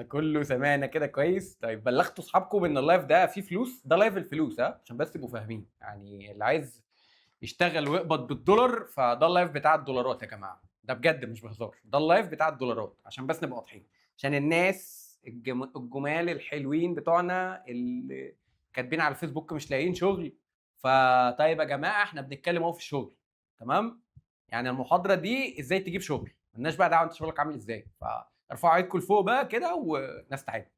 كله سمعنا كده كويس. طيب بلغتوا اصحابكم ان اللايف ده فيه فلوس؟ ده لايف الفلوس، ها، عشان بس تبقوا فاهمين. يعني اللي عايز يشتغل ويقبض بالدولار فده اللايف بتاع الدولارات يا جماعه، ده بجد مش بهزار، ده اللايف بتاع الدولارات عشان بس نبقى واضحين، عشان الناس الجمال الحلوين بتوعنا اللي كاتبين على الفيسبوك مش لاقيين شغل. فطيب يا جماعه احنا بنتكلم اهو في الشغل، تمام؟ يعني المحاضره دي ازاي تجيب شغل، مالناش بقى دعوه انت شغلك عامل ازاي، فارفعوا ايدكم لفوق بقى كده ونستعد.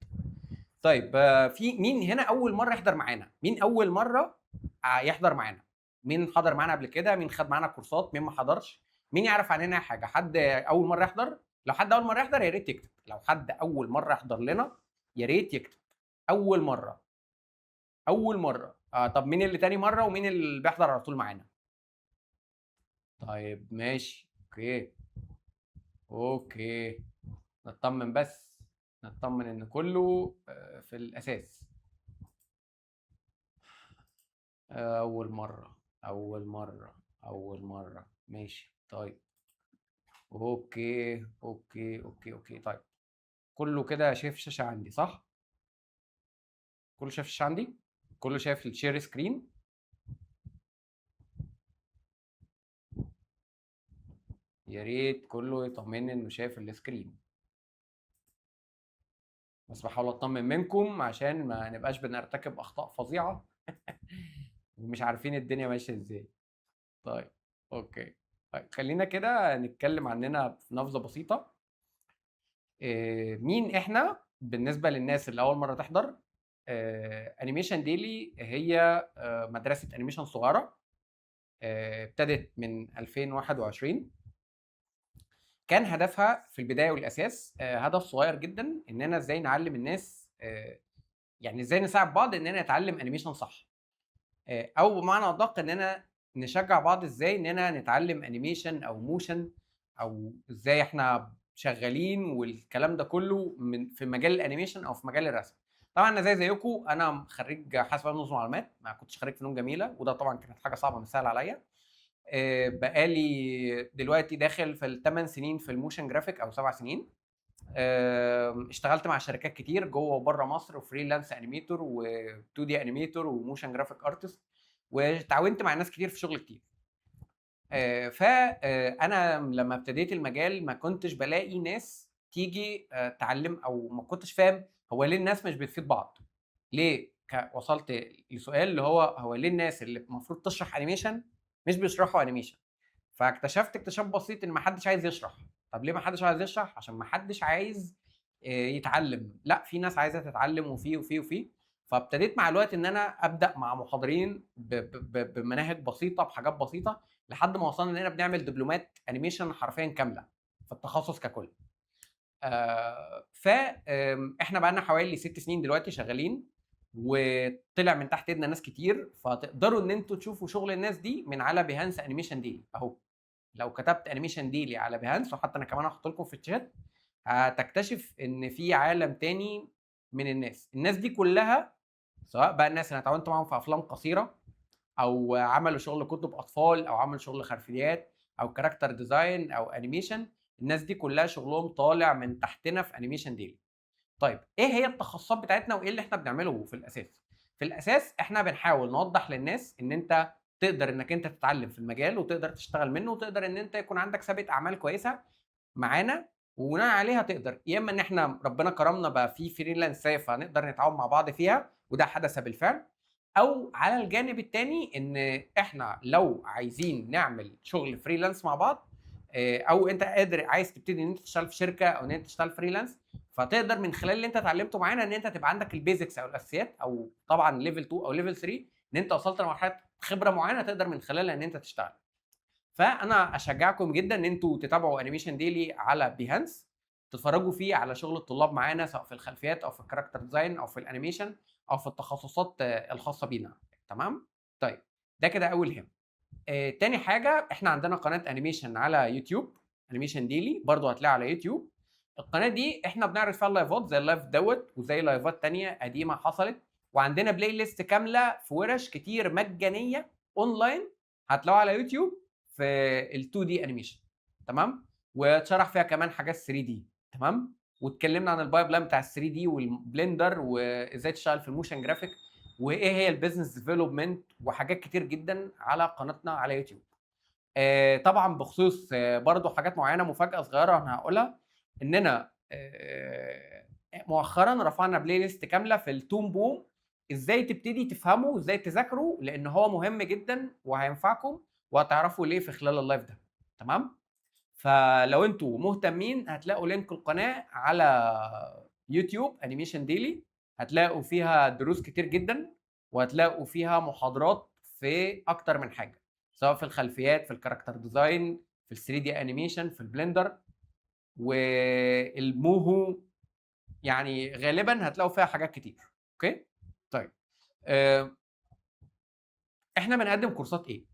طيب في مين هنا اول مره يحضر معانا؟ مين اول مره يحضر معانا؟ مين حضر معانا قبل كده؟ مين خد معانا كورسات؟ مين ما حضرش؟ مين يعرف عننا حاجه؟ حد اول مره يحضر؟ لو حد اول مره يحضر يا ريت يكتب. لو حد اول مره يحضر لنا يا ريت يكتب. اول مره. اول مره. طب مين اللي تاني مره ومين اللي بيحضر على طول معانا؟ طيب ماشي، اوكي. اوكي. نطمن بس، نطمن ان كله في الاساس. اول مره. اول مره. اول مره، ماشي طيب. اوكي اوكي اوكي اوكي طيب. كله كده شايف الشاشه عندي صح؟ كله شايف الشاشه عندي؟ كله شايف الشير سكرين؟ يا ريت كله يطمني انه شايف السكرين. بس بحاول اطمن منكم عشان ما نبقاش بنرتكب اخطاء فظيعه ومش عارفين الدنيا ماشيه ازاي. طيب. اوكي. طيب خلينا كده نتكلم عننا في نبذه بسيطه. مين احنا بالنسبه للناس اللي اول مره تحضر؟ انيميشن ديلي هي مدرسه انيميشن صغيره، ابتدت من 2021. كان هدفها في البدايه والاساس هدف صغير جدا، اننا ازاي نعلم الناس، يعني ازاي نساعد بعض اننا نتعلم انيميشن صح، او بمعنى ادق اننا نشجع بعض ازاي اننا نتعلم انيميشن او موشن، او ازاي احنا شغالين والكلام ده كله من في مجال الانيميشن او في مجال الرسم. طبعا انا زيكم، انا خريج حاسبات ونظم معلومات، ما كنتش خريج فنون جميله، وده طبعا كانت حاجه صعبه مش سهله عليا. بقالي دلوقتي داخل في ال8 سنين في الموشن جرافيك او 7 سنين. اشتغلت مع شركات كتير جوه وبره مصر، وفريلانس انيميتور و2 دي انيميتور وموشن جرافيك ارتست، وتعاونت مع ناس كتير في شغل كتير. فانا لما ابتديت المجال ما كنتش بلاقي ناس تيجي تعلم، او ما كنتش فاهم هو ليه الناس مش بتفيد بعض. ليه وصلت لسؤال اللي هو ليه الناس اللي المفروض تشرح انيميشن مش بيشرحوا انيميشن. فاكتشفت اكتشاف بسيط ان ما حدش عايز يشرح. طب ليه ما حدش عايز يشرح؟ عشان ما حدش عايز يتعلم. لا، في ناس عايزه تتعلم، وفي. فابتديت مع الوقت ان انا ابدا مع محاضرين بمناهج بسيطه، بحاجات بسيطه، لحد ما وصلنا اننا بنعمل دبلومات انيميشن حرفيا كامله في التخصص ككل. فاحنا بقى لنا حوالي 6 سنين دلوقتي شغالين، وطلع من تحت ايدنا ناس كتير، فتقدروا ان انتوا تشوفوا شغل الناس دي من على بيهانس انيميشن ديلي اهو. لو كتبت انيميشن ديلي على بيهانس، وحتى انا كمان هحط لكم في الشات، هتكتشف ان في عالم تاني من الناس دي كلها، سواء بقى الناس اللي اتعاونت معاهم في افلام قصيره، او عملوا شغل كتب اطفال، او عملوا شغل خلفيات، او كاركتر ديزاين، او انيميشن. الناس دي كلها شغلهم طالع من تحتنا في انيميشن ديلي. طيب ايه هي التخصصات بتاعتنا وايه اللي احنا بنعمله في الاساس؟ في الاساس احنا بنحاول نوضح للناس ان انت تقدر انك انت تتعلم في المجال، وتقدر تشتغل منه، وتقدر ان انت يكون عندك سابقه اعمال كويسه معانا، وبناء عليها تقدر يا اما ان احنا ربنا كرمنا بقى في فريلانسيه فنقدر نتعاون مع بعض فيها، وده حدث بالفعل. او على الجانب الثاني ان احنا لو عايزين نعمل شغل فريلانس مع بعض، او انت قادر عايز تبتدي ان انت تشتغل في شركه، او ان انت تشتغل فريلانس، فتقدر من خلال اللي انت اتعلمته معانا ان انت تبقى عندك البيزكس او الاساسيات، او طبعا ليفل 2 او ليفل 3، ان انت وصلت لمرحله خبره معينه تقدر من خلالها ان انت تشتغل. فانا اشجعكم جدا ان انتوا تتابعوا انيميشن ديلي على بيهانس، تتفرجوا فيه على شغل الطلاب معانا، سواء في الخلفيات او في الكاركتر ديزاين او في الانيميشن او في التخصصات الخاصه بينا. تمام. طيب ده كده اول هم. تاني حاجه، احنا عندنا قناه انيميشن على يوتيوب، انيميشن ديلي برضو هتلاقيها على يوتيوب. القناه دي احنا بنعرض فيها اللايفات، زي اللايف دوت وزي لايفات تانية قديمه حصلت، وعندنا بلاي ليست كامله في ورش كتير مجانيه اونلاين هتلاقوها على يوتيوب في ال2 دي انيميشن. تمام. واتشرح فيها كمان حاجات 3 دي. تمام. واتكلمنا عن البايب لاين بتاع ال 3 دي والبلندر وازاي تشتغل في الموشن جرافيك وايه هي البيزنس ديفلوبمنت وحاجات كتير جدا على قناتنا على يوتيوب. طبعا بخصوص برضو حاجات معينه مفاجاه صغيره انا هقولها، اننا مؤخرا رفعنا بلاي ليست كامله في التوم بوم، ازاي تبتدي تفهموا وازاي تذاكروا، لان هو مهم جدا وهينفعكم وهتعرفوا ليه في خلال اللايف ده. تمام. فلو انتوا مهتمين هتلاقوا لينك القناه على يوتيوب انيميشن ديلي، هتلاقوا فيها دروس كتير جدا وهتلاقوا فيها محاضرات في اكتر من حاجه، سواء في الخلفيات، في الكاركتر ديزاين، في ال 3 دي انيميشن، في البلندر والموهو، يعني غالبا هتلاقوا فيها حاجات كتير. اوكي. طيب احنا بنقدم كورسات ايه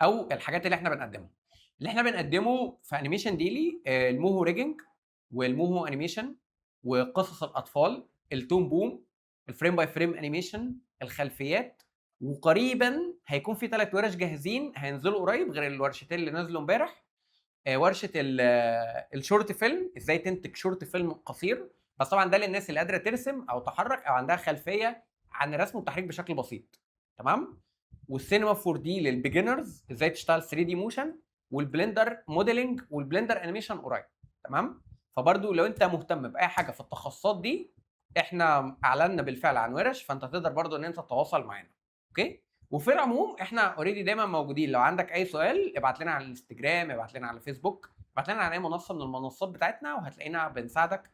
او الحاجات اللي احنا بنقدمها؟ اللي احنا بنقدمه في انيميشن ديلي الموهو ريجنج والموهو انيميشن وقصص الاطفال، التون بوم، الفريم باي فريم انيميشن، الخلفيات، وقريبا هيكون في 3 ورش جاهزين هينزلوا قريب غير الورشتين اللي نزلوا امبارح. ورشه الشورت فيلم، ازاي تنتج شورت فيلم قصير، بس طبعا ده للناس اللي قادره ترسم او تحرك او عندها خلفيه عن الرسم والتحريك بشكل بسيط. تمام. والسينما 4 دي للبيجنرز، ازاي تشتغل 3 دي موشن، والبلندر موديلنج والبلندر انيميشن قريب. تمام. فبرضو لو انت مهتم باي حاجه في التخصصات دي، احنا اعلنا بالفعل عن ورش، فانت تقدر برضو ان انت تتواصل معانا. اوكي. وفي العموم احنا اوريدي دايما موجودين، لو عندك اي سؤال ابعت لنا على الانستجرام، ابعت لنا على فيسبوك، ابعت لنا على اي منصه من المنصات بتاعتنا وهتلاقينا بنساعدك.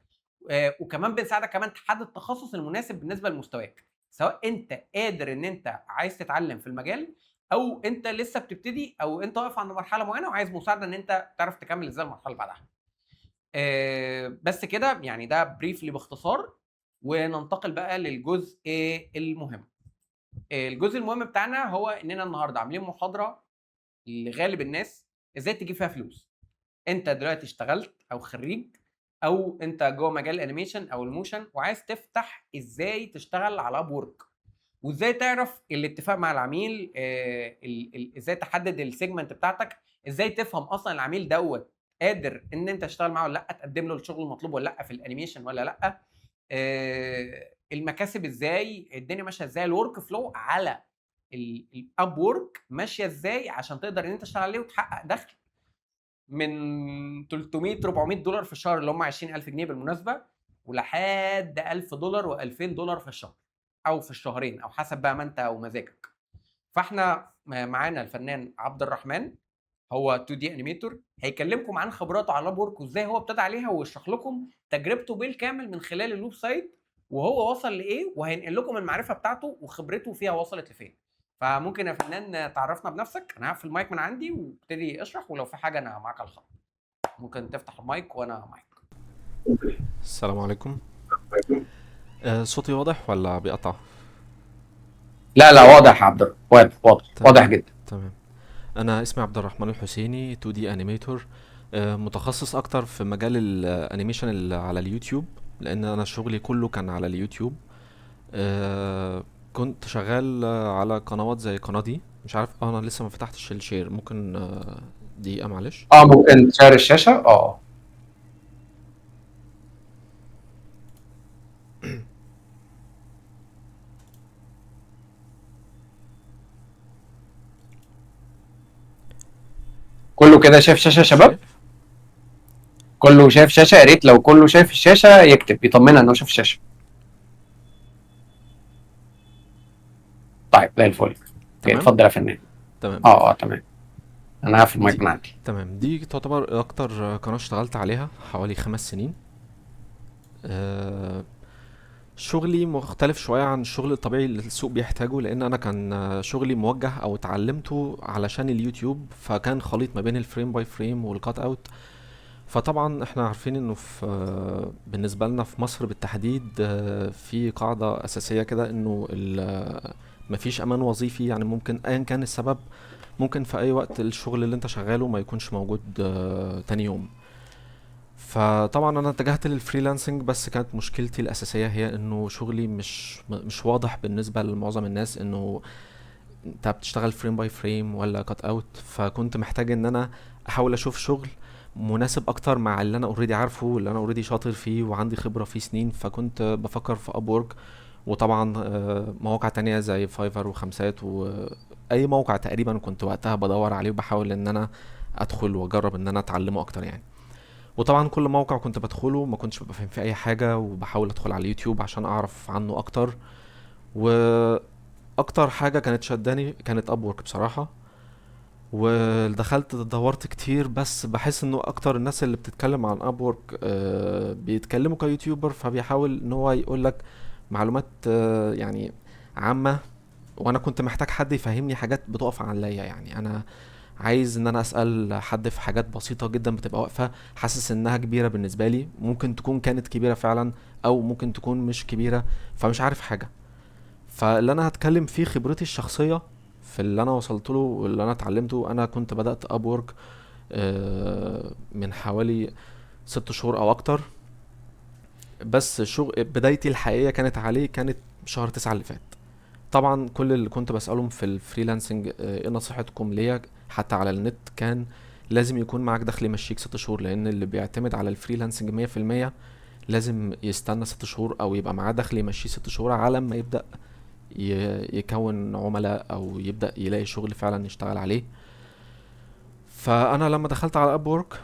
وكمان بنساعدك كمان تحدد التخصص المناسب بالنسبه لمستواك، سواء انت قادر ان انت عايز تتعلم في المجال او انت لسه بتبتدي او انت واقف عند مرحله معينه وعايز مساعده ان انت تعرف تكمل ازاي المرحله اللي بعدها. بس كده يعني، ده بريفلي باختصار. وننتقل بقى للجزء المهم. الجزء المهم بتاعنا هو اننا النهارده عاملين محاضره لغالب الناس ازاي تجيب فيها فلوس. انت دلوقتي اشتغلت او خريج او انت جوه مجال الانيميشن او الموشن وعايز تفتح، ازاي تشتغل على اب وورك وازاي تعرف الاتفاق مع العميل، ازاي تحدد السيجمنت بتاعتك، ازاي تفهم اصلا العميل دوت قادر ان انت تشتغل معاه ولا لا، تقدم له الشغل المطلوب ولا لا في الانيميشن ولا لا، المكاسب ازاي، الدنيا ماشيه ازاي، الورك فلو على الاب وورك ماشيه ازاي عشان تقدر ان انت تشتغل عليه وتحقق دخل من 300 400 دولار في الشهر اللي هم 20000 جنيه بالمناسبه، ولحد 1000 دولار و2000 دولار في الشهر او في الشهرين او حسب بقى ما انت ومزاجك. فاحنا معانا الفنان عبد الرحمن، هو 2 دي انيميتور، هيكلمكم عن خبراته على لاب وورك وازاي هو ابتدى عليها ويشرح لكم تجربته بالكامل من خلال الويب سايت وهو وصل لايه، وهينقل لكم المعرفه بتاعته وخبرته فيها وصلت لفين. فممكن يا فنان تعرفنا بنفسك؟ انا هقفل المايك من عندي وابتدي اشرح، ولو في حاجه انا معاك على الخط ممكن تفتح المايك وانا معاك. السلام عليكم. صوتي واضح ولا بيقطع؟ لا لا، واضح يا عبد الرحمن، واضح واضح واضح تمام جدا. تمام. انا اسمي عبد الرحمن الحسيني، 2 دي انيميتور، متخصص اكتر في مجال الانيميشن اللي على اليوتيوب، لان انا شغلي كله كان على اليوتيوب. كنت شغال على قنوات زي قناة دي، مش عارف، انا لسه ما فتحتش الشير، ممكن دقيقة معلش. ممكن تشير الشاشه. كله كده شايف شاشه يا شباب؟ شايف. كله شايف شاشه؟ يا ريت لو كله شايف الشاشه يكتب يطمنا انه شاف الشاشه. طيب زي الفل. تمام اتفضل يا فنان. تمام. تمام. انا هقفل المايك دي من عندي. تمام، دي تعتبر اكتر قناة اشتغلت عليها حوالي 5 سنين. شغلي مختلف شوية عن الشغل الطبيعي اللي السوق بيحتاجه، لأن أنا كان شغلي موجه أو اتعلمته علشان اليوتيوب، فكان خليط ما بين الفريم باي فريم والكات أوت. فطبعا احنا عارفين انه في بالنسبة لنا في مصر بالتحديد في قاعدة أساسية كده، انه مفيش أمان وظيفي، يعني ممكن أيا كان السبب، ممكن في أي وقت الشغل اللي انت شغاله ما يكونش موجود تاني يوم. فطبعا انا اتجهت للفريلانسنج، بس كانت مشكلتي الاساسيه هي انه شغلي مش واضح بالنسبه لمعظم الناس، انه انت بتشتغل فريم باي فريم ولا كات اوت. فكنت محتاج ان انا احاول اشوف شغل مناسب اكتر مع اللي انا اوريدي عارفه واللي انا اوريدي شاطر فيه وعندي خبرة فيه سنين، فكنت بفكر في ابورك. وطبعا مواقع تانية زي فايفر وخمسات واي موقع تقريبا كنت وقتها بدور عليه وبحاول ان انا ادخل واجرب ان انا اتعلمه اكتر يعني. وطبعا كل موقع كنت بدخله ما كنتش ببقى فاهم فيه اي حاجة، وبحاول ادخل على اليوتيوب عشان اعرف عنه اكتر. واكتر حاجة كانت شداني كانت ابورك بصراحة. ودخلت دورت كتير، بس بحس انه اكتر الناس اللي بتتكلم عن ابورك بيتكلموا كيوتيوبر، فبيحاول ان هو يقولك معلومات يعني عامة. وانا كنت محتاج حد يفهمني حاجات بتقف عليا، يعني انا عايز ان انا اسال حد في حاجات بسيطه جدا بتبقى واقفه، حاسس انها كبيره بالنسبه لي، ممكن تكون كانت كبيره فعلا او ممكن تكون مش كبيره، فمش عارف حاجه. فاللي انا هتكلم فيه خبرتي الشخصيه في اللي انا وصلت له واللي انا اتعلمته. انا كنت بدات ابورك من حوالي 6 شهور او اكتر، بس شغل بدايتي الحقيقيه كانت عليه كانت شهر 9 اللي فات. طبعا كل اللي كنت بسألهم في الفريلانسنج ايه نصيحتكم ليا حتى على النت، كان لازم يكون معاك دخل يمشيك 6 شهور، لان اللي بيعتمد على الفريلانسنج 100% لازم يستنى 6 شهور او يبقى معاه دخل يمشيه 6 شهور على ما يبدأ يكون عملاء او يبدأ يلاقي شغل فعلا يشتغل عليه. فانا لما دخلت على ابورك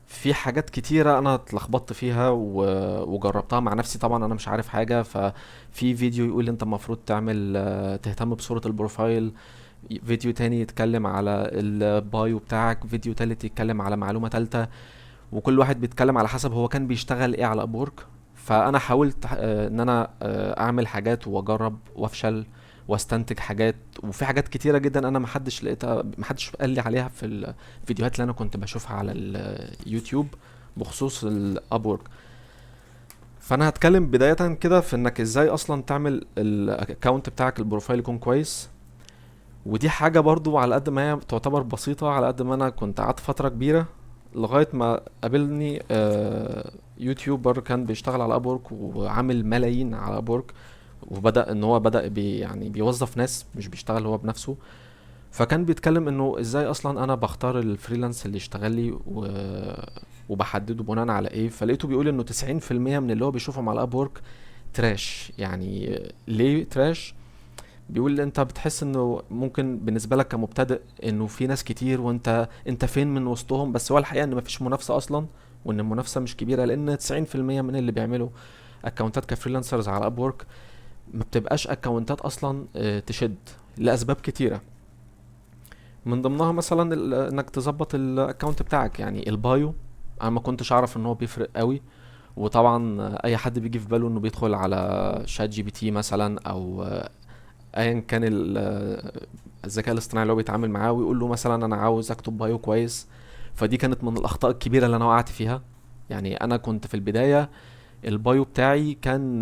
في حاجات كتيرة انا اتلخبطت فيها وجربتها مع نفسي. طبعا انا مش عارف حاجة، ففي فيديو يقول انت المفروض تعمل تهتم بصورة البروفايل، فيديو تاني يتكلم على البايو بتاعك، فيديو تالت يتكلم على معلومة تالتة، وكل واحد بيتكلم على حسب هو كان بيشتغل ايه على ابورك. فانا حاولت ان انا اعمل حاجات واجرب وافشل واستنتج حاجات، وفي حاجات كتيرة جدا انا محدش قال لي عليها في الفيديوهات اللي انا كنت بشوفها على اليوتيوب بخصوص الابورك. فانا هتكلم بداية كده في انك ازاي اصلا تعمل الاكونت بتاعك البروفايل يكون كويس. ودي حاجة برضو على قد ما هي تعتبر بسيطة، على قد ما انا كنت قعدت فترة كبيرة لغاية ما قابلني يوتيوبر كان بيشتغل على ابورك وعامل ملايين على ابورك، وبدأ ان هو بدأ يعني بيوظف ناس مش بيشتغل هو بنفسه. فكان بيتكلم انه ازاي اصلا انا بختار الفريلانس اللي يشتغل لي وبحدده بناء على ايه. فلقيته بيقول انه 90% من اللي هو بيشوفهم على ابورك تراش. يعني ليه تراش؟ بيقول انت بتحس انه ممكن بالنسبه لك كمبتدئ انه في ناس كتير وانت فين من وسطهم، بس هو الحقيقه ان مفيش منافسه اصلا، وان المنافسه مش كبيره، لان 90% من اللي بيعملوا اكونتات كفريلانسرز على ابورك ما بتبقاش اكونتات اصلا تشد لاسباب كتيره. من ضمنها مثلا انك تظبط الاكونت بتاعك، يعني البايو. انا ما كنتش اعرف ان هو بيفرق قوي. وطبعا اي حد بيجي في باله انه بيدخل على شات جي بي تي مثلا او ايا كان الذكاء الاصطناعي اللي هو بيتعامل معاه ويقول له مثلا انا عاوز اكتب بايو كويس. فدي كانت من الاخطاء الكبيره اللي انا وقعت فيها. يعني انا كنت في البدايه البايو بتاعي كان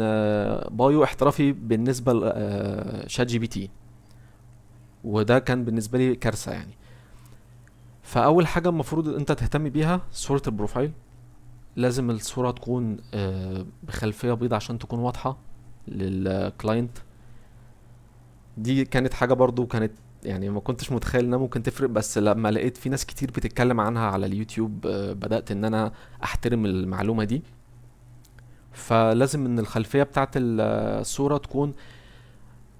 بايو احترافي بالنسبه لشات جي بي تي، وده كان بالنسبه لي كارثه يعني. فاول حاجه المفروض انت تهتم بيها صوره البروفايل. لازم الصوره تكون بخلفيه بيضاء عشان تكون واضحه للكلاينت. دي كانت حاجة برضو كانت يعني ما كنتش متخيل انها ممكن تفرق، بس لما لقيت في ناس كتير بتتكلم عنها على اليوتيوب بدأت ان انا احترم المعلومة دي. فلازم ان الخلفية بتاعت الصورة تكون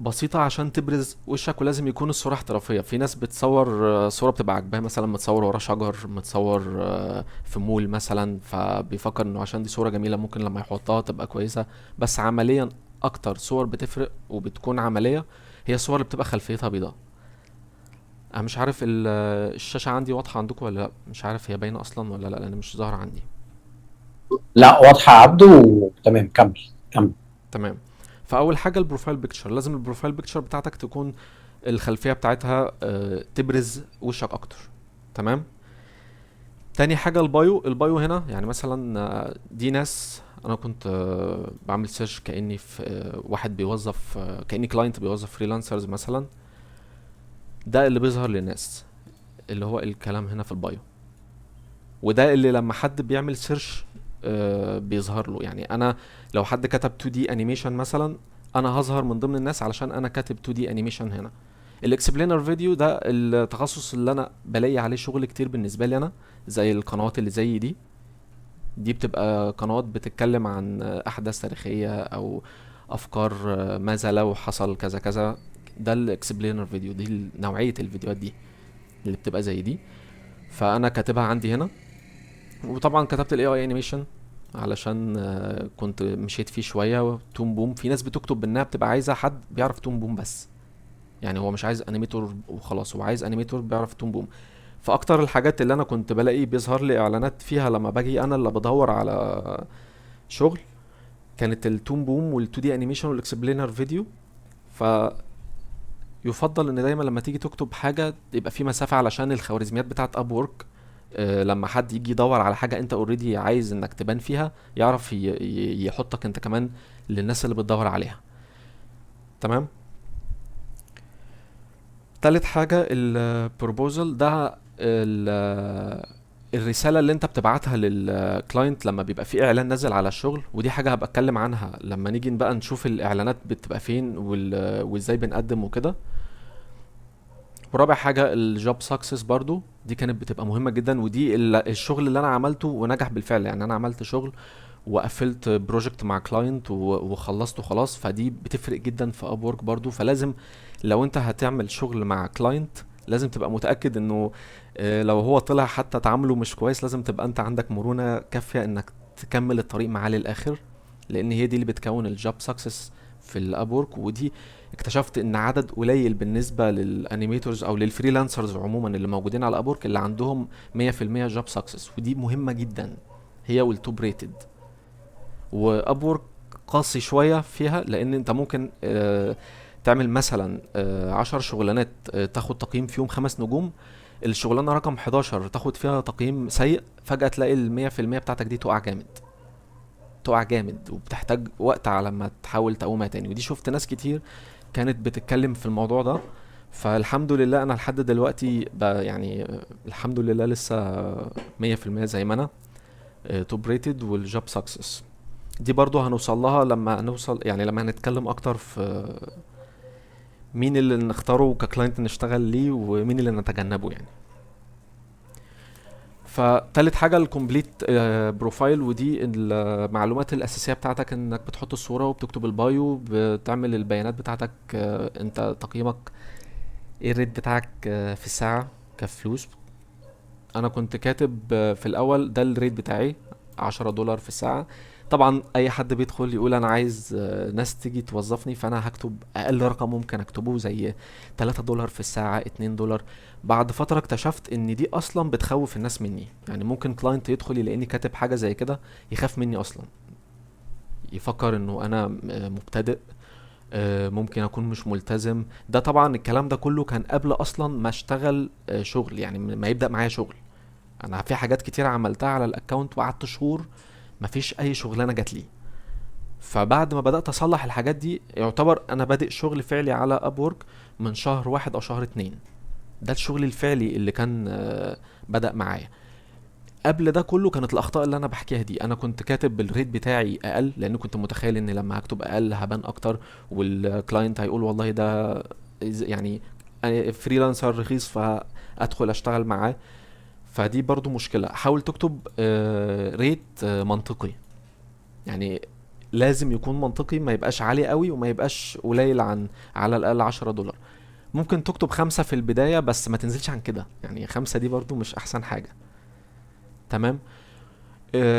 بسيطة عشان تبرز وشك، ولازم يكون الصورة احترافية. في ناس بتصور صورة بتبقى عاجباها، مثلا متصور ورا شجر، متصور في مول مثلا، فبيفكر انه عشان دي صورة جميلة ممكن لما يحطها تبقى كويسة. بس عمليا اكتر صور بتفرق وبتكون عملية هي الصور اللي بتبقى خلفيتها بيضاء. انا مش عارف الشاشة عندي واضحة عندكم ولا لا، مش عارف هي باينة اصلا ولا لا لان مش ظاهرة عندي. لا، واضحه يا عبده وتمام. كمل كمل. تمام. فاول حاجة البروفايل بيكتشر، لازم البروفايل بيكتشر بتاعتك تكون الخلفية بتاعتها تبرز وشك اكتر. تمام. تاني حاجة البايو هنا يعني مثلا دي ناس انا كنت بعمل سيرش كأني في واحد بيوظف كأني كلاينت بيوظف فريلانسرز مثلا. ده اللي بيظهر للناس اللي هو الكلام هنا في البايو، وده اللي لما حد بيعمل سيرش بيظهر له. يعني انا لو حد كتب 2D انيميشن مثلا انا هظهر من ضمن الناس علشان انا كاتب 2D انيميشن هنا. الاكسبلينر فيديو ده التخصص اللي انا بلاقي عليه شغل كتير بالنسبه لي انا، زي القنوات اللي زي دي بتبقى قنوات بتتكلم عن احداث تاريخيه او افكار، ماذا لو حصل كذا كذا. ده الاكسبلينر فيديو، دي نوعيه الفيديوهات دي اللي بتبقى زي دي، فانا كاتبها عندي هنا. وطبعا كتبت الاي اي انيميشن علشان كنت مشيت فيه شويه. توم بوم، في ناس بتكتب انها بتبقى عايزه حد بيعرف توم بوم بس، يعني هو مش عايز انيميتور وخلاص، هو عايز انيميتور بيعرف توم بوم. فاكتر الحاجات اللي انا كنت بلاقي بيظهر لي اعلانات فيها لما باجي انا اللي بدور على شغل، كانت التوم بوم وال2 دي انيميشن والاكسبلينر فيديو. فيفضل ان دايما لما تيجي تكتب حاجه يبقى في مسافه، علشان الخوارزميات بتاعه اب وورك لما حد يجي يدور على حاجه انت اوريدي عايز انك تبان فيها، يعرف يحطك انت كمان للناس اللي بتدور عليها. تمام. تالت حاجة البروبوزل ده، الرسالة اللي انت بتبعتها للكلاينت لما بيبقى في اعلان نازل على الشغل. ودي حاجة هبقى اتكلم عنها لما نيجي بقى نشوف الاعلانات بتبقى فين وازاي بنقدم وكده. ورابع حاجة الجوب ساكسس برضو، دي كانت بتبقى مهمة جدا، ودي الشغل اللي انا عملته ونجح بالفعل. يعني انا عملت شغل وقفلت بروجكت مع كلاينت وخلصته خلاص، فدي بتفرق جدا في اب وورك برضو. فلازم لو انت هتعمل شغل مع كلاينت لازم تبقى متأكد انه لو هو طلع حتى تعامله مش كويس، لازم تبقى انت عندك مرونة كافية انك تكمل الطريق معاه للاخر، لان هي دي اللي بتكون الجوب سكسس في الاب وورك. ودي اكتشفت ان عدد قليل بالنسبة للانيميتورز او للفريلانسرز عموما اللي موجودين على اب وورك اللي عندهم 100% جوب سكسس، ودي مهمة جدا، هي والتوب ريتد. واب وورك قاسي شوية فيها، لان انت ممكن تعمل مثلا 10 شغلانات تاخد تقييم فيهم 5 نجوم، الشغلانة رقم 11 تاخد فيها تقييم سيء، فجأة تلاقي ال100% بتاعتك دي تقع جامد، تقع جامد، وبتحتاج وقت على ما تحاول تقومها تاني. ودي شفت ناس كتير كانت بتتكلم في الموضوع ده. فالحمد لله انا لحد دلوقتي يعني الحمد لله لسه 100% زي ما انا توب ريتد والجوب سكسس. دي برضو هنوصل لها لما نوصل، يعني لما هنتكلم اكتر في مين اللي نختاره ككلاينت نشتغل ليه ومين اللي نتجنبه يعني. فتالت حاجة الكومبليت بروفايل، ودي المعلومات الأساسية بتاعتك، انك بتحط الصورة وبتكتب البايو، بتعمل البيانات بتاعتك، انت تقييمك ايه، الريت بتاعك في الساعة كفلوس. انا كنت كاتب في الاول ده الريت بتاعي $10 في الساعة. طبعا اي حد بيدخل يقول انا عايز ناس تيجي توظفني، فانا هكتب اقل رقم ممكن اكتبه زي $3 في الساعة، $2. بعد فترة اكتشفت ان دي اصلا بتخوف الناس مني، يعني ممكن كلاينت يدخل يلاقيني كاتب حاجة زي كده يخاف مني اصلا، يفكر انه انا مبتدئ، ممكن اكون مش ملتزم. ده طبعا الكلام ده كله كان قبل اصلا ما اشتغل شغل، يعني ما يبدأ معايا شغل. انا في حاجات كتير عملتها على الاكونت وقعدت شهور مفيش اي شغلانه جات لي. فبعد ما بدأت اصلح الحاجات دي، يعتبر انا بادئ شغل فعلي على اب وورك من شهر 1 او شهر 2. ده الشغل الفعلي اللي كان بدأ معايا. قبل ده كله كانت الاخطاء اللي انا بحكيها دي، انا كنت كاتب الريت بتاعي اقل، لان كنت متخيل ان لما هكتب اقل هبان اكتر، والكلاينت هيقول والله ده يعني فريلانسر رخيص فادخل اشتغل معاه. فدي برضو مشكلة. حاول تكتب ريت منطقي، يعني لازم يكون منطقي، ما يبقاش عالي قوي وما يبقاش قليل، عن على الأقل $10. ممكن تكتب 5 في البداية بس ما تنزلش عن كده، يعني 5 دي برضو مش أحسن حاجة. تمام.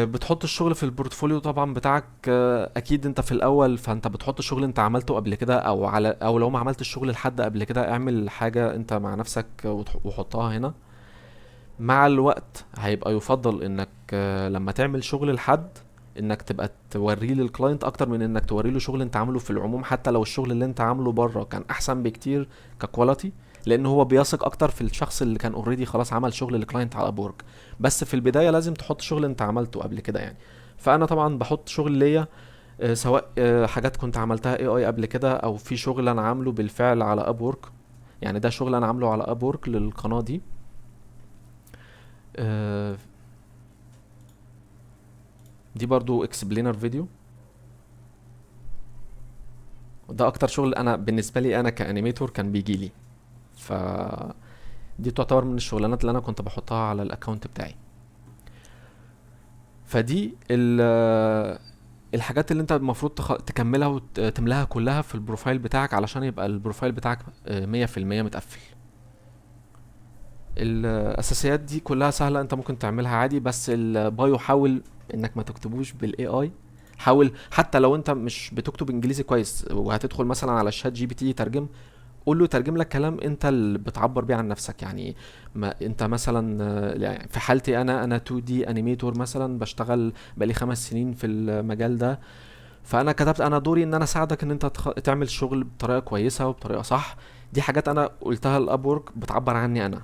بتحط الشغل في البورتفوليو طبعا بتاعك. اكيد انت في الاول فانت بتحط شغل انت عملته قبل كده، او لو ما عملتش الشغل لحد قبل كده اعمل حاجة انت مع نفسك وحطها هنا. مع الوقت هيبقى يفضل انك لما تعمل شغل لحد انك تبقى توريه للكلاينت اكتر من انك توري له شغل انت عامله في العموم، حتى لو الشغل اللي انت عامله بره كان احسن بكتير ككواليتي، لان هو بيثق اكتر في الشخص اللي كان اوريدي خلاص عمل شغل للكلاينت على ابورك. بس في البدايه لازم تحط شغل انت عملته قبل كده يعني. فانا طبعا بحط شغل ليا، سواء حاجات كنت عملتها اي قبل كده، او في شغل انا عامله بالفعل على ابورك. يعني ده شغل انا عامله على ابورك للقناه دي. آه، دي برضو اكسبلينر فيديو. ده اكتر شغل انا بالنسبه لي انا كانيميتور كان بيجي لي، ف دي تعتبر من الشغلانات اللي انا كنت بحطها على الاكونت بتاعي. فدي الحاجات اللي انت المفروض تكملها وتملاها كلها في البروفايل بتاعك علشان يبقى البروفايل بتاعك 100% متقفل. الاساسيات دي كلها سهله، انت ممكن تعملها عادي، بس البايو حاول انك ما تكتبوش بالاي اي. حاول حتى لو انت مش بتكتب انجليزي كويس وهتدخل مثلا على الشات جي بي تي يترجم، قول له يترجم لك كلام انت اللي بتعبر بيه عن نفسك. يعني ما انت مثلا يعني في حالتي انا 2 دي انيميتور مثلا، بشتغل بقالي 5 سنين في المجال ده، فانا كتبت انا دوري ان انا اساعدك ان انت تعمل شغل بطريقه كويسه وبطريقه صح. دي حاجات انا قلتها لابورك بتعبر عني انا.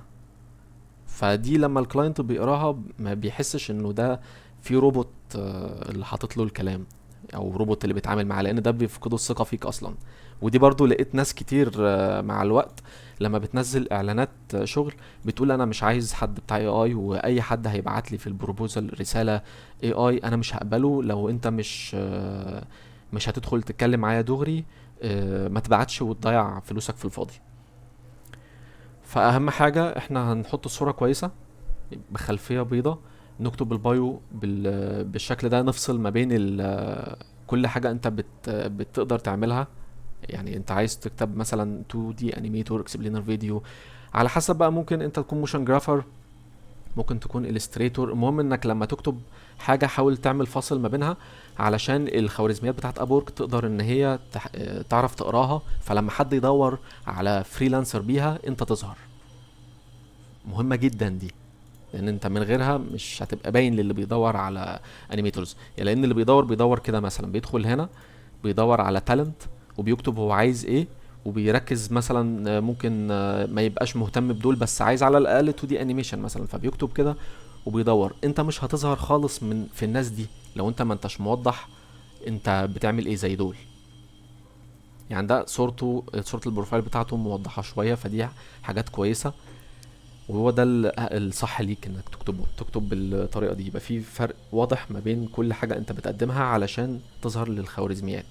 فدي لما الكلاينت بيقراها ما بيحسش انه ده في روبوت اللي حاطط له الكلام، او روبوت اللي بيتعامل معاه، لان ده بيفقدوا الثقه فيك اصلا. ودي برضو لقيت ناس كتير مع الوقت لما بتنزل اعلانات شغل بتقول انا مش عايز حد بتاع اي اي، واي حد هيبعت لي في البروبوزال رساله اي اي انا مش هقبله لو انت مش هتدخل تتكلم معايا دغري. ما تبعتش وتضيع فلوسك في الفاضي. فاهم حاجه، احنا هنحط الصوره كويسه بخلفيه بيضة، نكتب البايو بالشكل ده، نفصل ما بين كل حاجه انت بتقدر تعملها. يعني انت عايز تكتب مثلا 2 دي انيميتور اكسبلينر فيديو، على حسب بقى، ممكن انت تكون موشن جرافر، ممكن تكون الستريتور. المهم انك لما تكتب حاجه حاول تعمل فاصل ما بينها علشان الخوارزميات بتاعت ابورك تقدر ان هي تعرف تقراها، فلما حد يدور على فريلانسر بيها انت تظهر. مهمه جدا دي، لان انت من غيرها مش هتبقى باين للي بيدور على انيميتورز. يعني لان اللي بيدور كده مثلا بيدخل هنا بيدور على تالنت وبيكتب هو عايز ايه، وبيركز مثلا ممكن ما يبقاش مهتم بدول، بس عايز على الاقل 2 دي انيميشن مثلا، فبيكتب كده وبيدور. انت مش هتظهر خالص في الناس دي لو انت ما انتش موضح انت بتعمل ايه زي دول. يعني ده صورة البروفايل بتاعته موضحة شوية، فدي حاجات كويسة. وهو ده الصح ليك انك تكتب بالطريقة دي، يبقى في فرق واضح ما بين كل حاجة انت بتقدمها علشان تظهر للخوارزميات.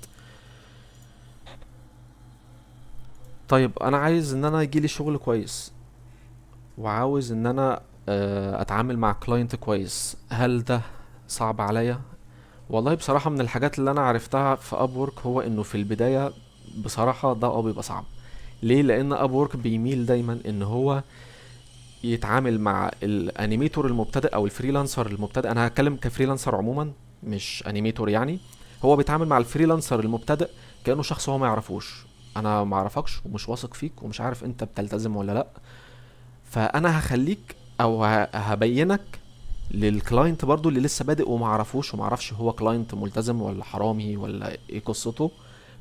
طيب انا عايز ان انا يجيلي شغل كويس، وعاوز ان انا اتعامل مع كلاينت كويس، هل ده صعب عليا؟ والله بصراحة من الحاجات اللي انا عرفتها في ابورك هو انه في البداية بصراحة ده بيبقى صعب. ليه؟ لان ابورك بيميل دايما ان هو يتعامل مع الانيميتور المبتدئ او الفريلانسر المبتدئ. انا هتكلم كفريلانسر عموما مش انيميتور. يعني هو بيتعامل مع الفريلانسر المبتدئ كأنه شخص هو ما يعرفوش. انا ما اعرفكش ومش واثق فيك ومش عارف انت بتلتزم ولا لا، فانا هخليك او هبينك للكلاينت برضو اللي لسه بادئ وما عرفوش وما عرفش هو كلاينت ملتزم ولا حرامي ولا ايه قصته.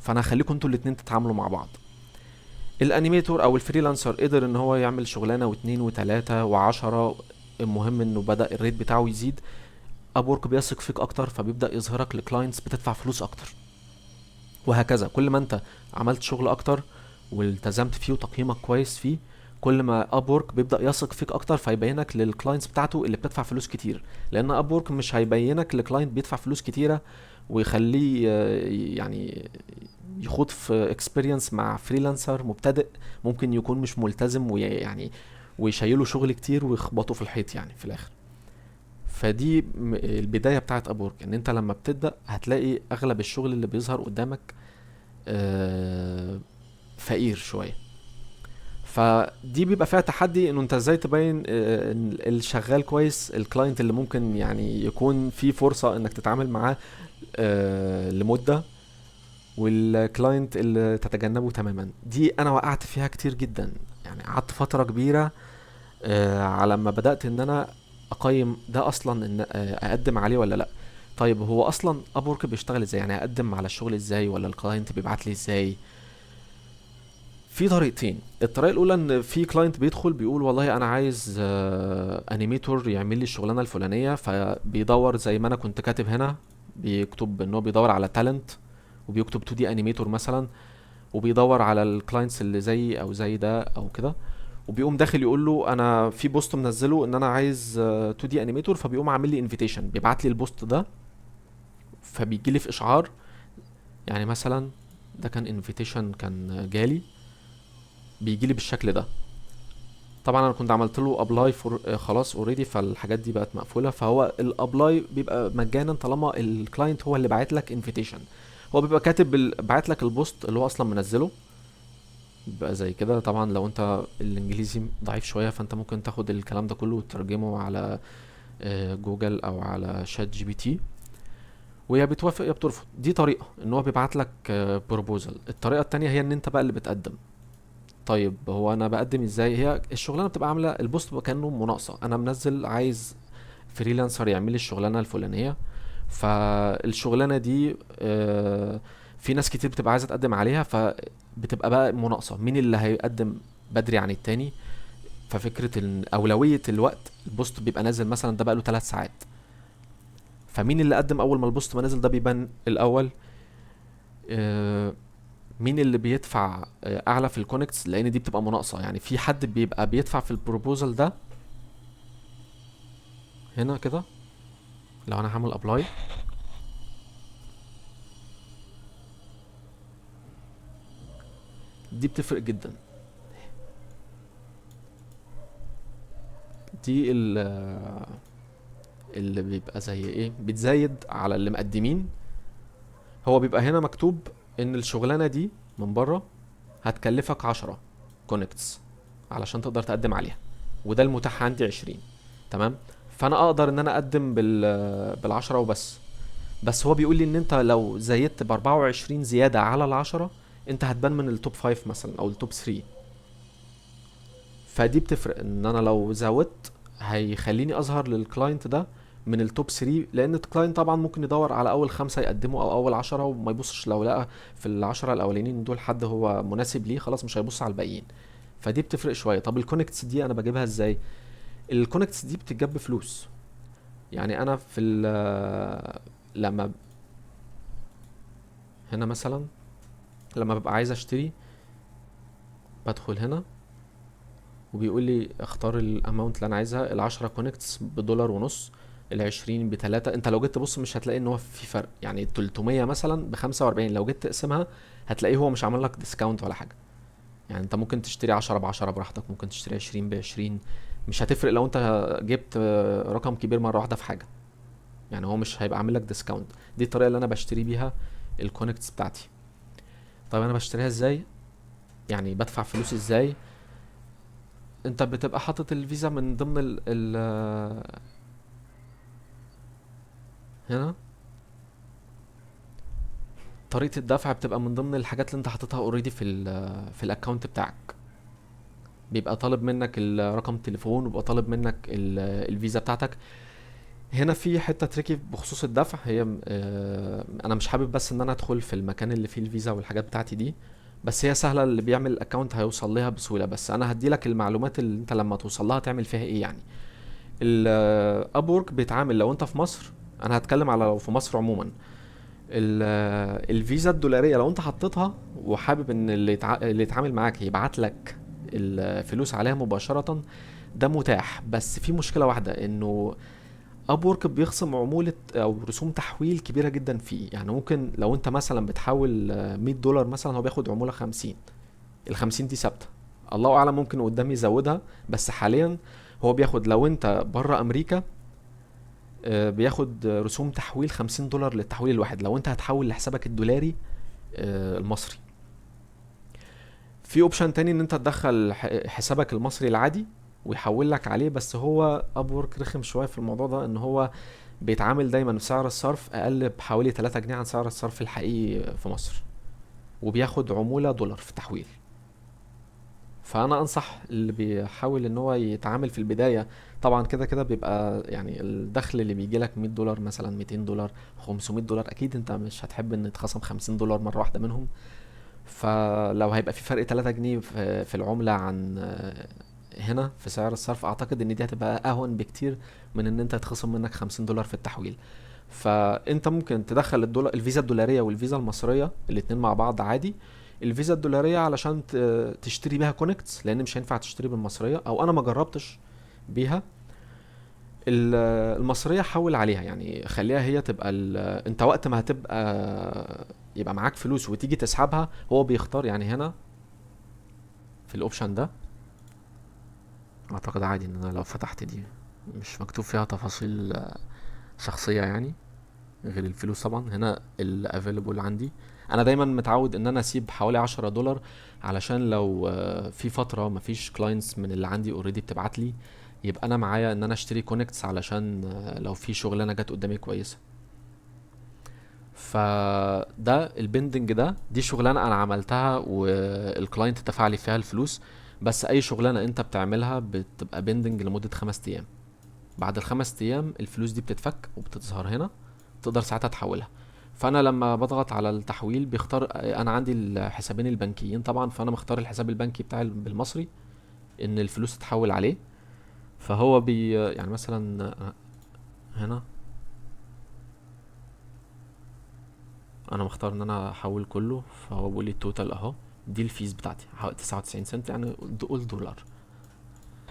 فانا هخليكم انتوا الاتنين تتعاملوا مع بعض. الانيميتور او الفريلانسر قدر ان هو يعمل شغلانه واتنين وتلاته وعشرة، المهم انه بدأ الريت بتاعه يزيد، ابورك بيثق فيك اكتر فبيبدأ يظهرك لكلاينتس بتدفع فلوس اكتر. وهكذا كل ما انت عملت شغل اكتر والتزمت فيه وتقييمك كويس فيه، كل ما ابورك بيبدأ يثق فيك اكتر فيبينك للكلاينتس بتاعته اللي بتدفع فلوس كتير. لان ابورك مش هيبينك لكلاينت بيدفع فلوس كتيره ويخليه يعني يخوض في اكسبيرينس مع فريلانسر مبتدئ ممكن يكون مش ملتزم، ويعني ويشيله شغل كتير ويخبطه في الحيط يعني في الاخر. فدي البدايه بتاعت ابورك، ان انت لما بتبدا هتلاقي اغلب الشغل اللي بيظهر قدامك فقير شويه. فدي بيبقى فيها تحدي انه انت ازاي تبين ان الشغال كويس، الكلاينت اللي ممكن يعني يكون في فرصه انك تتعامل معاه لمده، والكلاينت اللي تتجنبه تماما. دي انا وقعت فيها كتير جدا، يعني قعدت فتره كبيره على ما بدات ان انا اقيم ده اصلا ان اقدم عليه ولا لا. طيب هو اصلا ابورك بيشتغل ازاي؟ يعني اقدم على الشغل ازاي، ولا الكلاينت بيبعت لي ازاي؟ في طريقتين. الطريقه الاولى ان في كلاينت بيدخل بيقول والله انا عايز انيميتور يعمل لي الشغلانه الفلانيه، فبيدور زي ما انا كنت كاتب هنا، بيكتب ان هو بيدور على تالنت وبيكتب 2 دي انيميتور مثلا، وبيدور على الكلاينتس اللي زي او زي ده او كده، وبيقوم داخل يقول له انا في بوست منزله ان انا عايز 2 دي انيميتور، فبيقوم عامل لي انفيتيشن بيبعت لي البوست ده، فبيجي لي في اشعار. يعني مثلا ده كان انفيتيشن كان جالي بيجي لي بالشكل ده، طبعا انا كنت عملت له ابلاي فور خلاص اوريدي، فالحاجات دي بقت مقفوله. فهو الابلاي بيبقى مجانا طالما الكلاينت هو اللي باعت لك انفيتيشن. هو بيبقى كاتب باعت لك البوست اللي هو اصلا منزله، بيبقى زي كده. طبعا لو انت الانجليزي ضعيف شويه فانت ممكن تاخد الكلام ده كله وتترجمه على جوجل او على شات جي بي تي، ويا بتوافق يا بترفض. دي طريقه ان هو بيبعت لك بروبوزل. الطريقه التانية هي ان انت بقى اللي بتقدم. طيب هو انا بقدم ازاي؟ هي الشغلانه بتبقى عامله البوست بيبقى كانه مناقصه. انا منزل عايز فريلانسر يعمل لي الشغلانه الفلانيه، فالشغلانه دي في ناس كتير بتبقى عايزه تقدم عليها، فبتبقى بقى مناقصه مين اللي هيقدم بدري عن التاني. ففكره ان اولويه الوقت، البوست بيبقى نازل مثلا ده بقى له 3 ساعات، فمين اللي قدم اول ما البوست ما نزل ده بيبان الاول. آه، مين اللي بيدفع اعلى في الكونكتس، لان دي بتبقى مناقصه. يعني في حد بيبقى بيدفع في البروبوزال ده هنا كده. لو انا هعمل ابلاي، دي بتفرق جدا. دي اللي بيبقى زي ايه، بتزايد على اللي مقدمين. هو بيبقى هنا مكتوب ان الشغلانه دي من بره هتكلفك 10 كونكتس علشان تقدر تقدم عليها، وده المتاح عندي 20. تمام. فانا اقدر ان انا اقدم بالعشرة وبس. بس هو بيقول لي ان انت لو زيدت ب 24 زياده على العشرة انت هتبان من التوب 5 مثلا او التوب 3. فدي بتفرق، ان انا لو زودت هيخليني اظهر للكلاينت ده من التوب 3، لان الكلاينت طبعا ممكن يدور على اول 5 يقدموا او اول 10 وما يبصش. لو لقى في العشرة الاولانيين دول حد هو مناسب ليه خلاص مش هيبص على الباقيين. فدي بتفرق شويه. طب الكونكتس دي انا بجيبها ازاي؟ الكونكتس دي بتتجاب بفلوس. يعني انا في لما هنا مثلا لما ببقى عايز اشتري بدخل هنا وبيقول لي اختار الاماونت اللي انا عايزها. العشرة كونكتس بدولار ونص، العشرين بتلاتة. انت لو جيت تبص مش هتلاقي ان هو في فرق. يعني 300 مثلا ب45، لو جيت تقسمها هتلاقيه هو مش عامل لك ديسكاونت ولا حاجة. يعني انت ممكن تشتري 10 ب10 براحتك، ممكن تشتري 20 ب20. مش هتفرق لو انت جبت رقم كبير مرة واحدة في حاجة. يعني هو مش هيبقى عامل لك ديسكاونت. دي الطريقة اللي انا بشتري بيها الكونكتس بتاعتي. طيب انا بشتريها ازاي؟ يعني بدفع فلوس ازاي؟ انت بتبقى حاطط الفيزا من ضمن ال هنا. طريقة الدفع بتبقى من ضمن الحاجات اللي انت حاططها اوريدي في الاكونت بتاعك. بيبقى طالب منك رقم التليفون، وبيبقى طالب منك الفيزا بتاعتك. هنا في حتة تريكي بخصوص الدفع. هي انا مش حابب بس ان انا ادخل في المكان اللي فيه الفيزا والحاجات بتاعتي دي، بس هي سهلة. اللي بيعمل الاكونت هيوصل لها بسهولة. بس انا هديلك المعلومات اللي انت لما توصل لها تعمل فيها ايه. يعني الاب وورك بيتعامل لو انت في مصر. انا هتكلم على لو في مصر عموما. الفيزا الدولاريه لو انت حطيتها وحابب ان اللي يتعامل معاك يبعت لك الفلوس عليها مباشره، ده متاح. بس في مشكله واحده، انه اب وورك بيخصم عموله او رسوم تحويل كبيره جدا فيه. يعني ممكن لو انت مثلا بتحول $100 مثلا هو بياخد عموله 50. ال50 دي ثابته. الله اعلم ممكن قدام يزودها، بس حاليا هو بياخد لو انت بره امريكا بياخد رسوم تحويل $50 للتحويل الواحد لو انت هتحول لحسابك الدولاري المصري. في اوبشن تاني ان انت تدخل حسابك المصري العادي ويحول لك عليه. بس هو ابورك رخم شويه في الموضوع ده، ان هو بيتعامل دايما بسعر الصرف اقل بحوالي 3 جنيه عن سعر الصرف الحقيقي في مصر، وبياخد عموله دولار في التحويل. فانا انصح اللي بيحاول ان هو يتعامل في البدايه. طبعا كده كده بيبقى يعني الدخل اللي بيجي لك $100 مثلا، $200، $500، اكيد انت مش هتحب ان يتخصم $50 مره واحده منهم. فلو هيبقى في فرق 3 جنيه في العمله عن هنا في سعر الصرف، اعتقد ان دي هتبقى اهون بكتير من ان انت يتخصم منك $50 في التحويل. فانت ممكن تدخل الفيزا الدولاريه والفيزا المصريه الاتنين مع بعض عادي. الفيزا الدولاريه علشان تشتري بيها كونكتس، لان مش هينفع تشتري بالمصريه، او انا ما جربتش بيها. المصريه حول عليها، يعني خليها هي تبقى انت وقت ما هتبقى يبقى معاك فلوس وتيجي تسحبها هو بيختار. يعني هنا في الاوبشن ده اعتقد عادي ان انا لو فتحت دي مش مكتوب فيها تفاصيل شخصية يعني، غير الفلوس طبعا. هنا الافيلبل عندي، انا دايما متعود ان انا اسيب حوالي $10 علشان لو في فترة مفيش كلاينتس من اللي عندي اوريدي بتبعت لي، يبقى انا معايا ان انا اشتري كونكتس علشان لو في شغلانة جت قدامي كويسة. فده البندنج ده، دي شغلانة انا عملتها والكلاينت دفع لي فيها الفلوس. بس اي شغلانة انت بتعملها بتبقى بندنج لمدة 5 ايام. بعد ال5 ايام الفلوس دي بتتفك وبتظهر هنا، تقدر ساعتها تحولها. فانا لما بضغط على التحويل بيختار، انا عندي الحسابين البنكيين طبعا، فانا مختار الحساب البنكي بتاعي بالمصري ان الفلوس تتحول عليه. فهو يعني مثلا هنا انا مختار ان انا احول كله، فهو بيقول لي التوتال اهو، دي الفيز بتاعتي 99 سنت يعني قول دولار.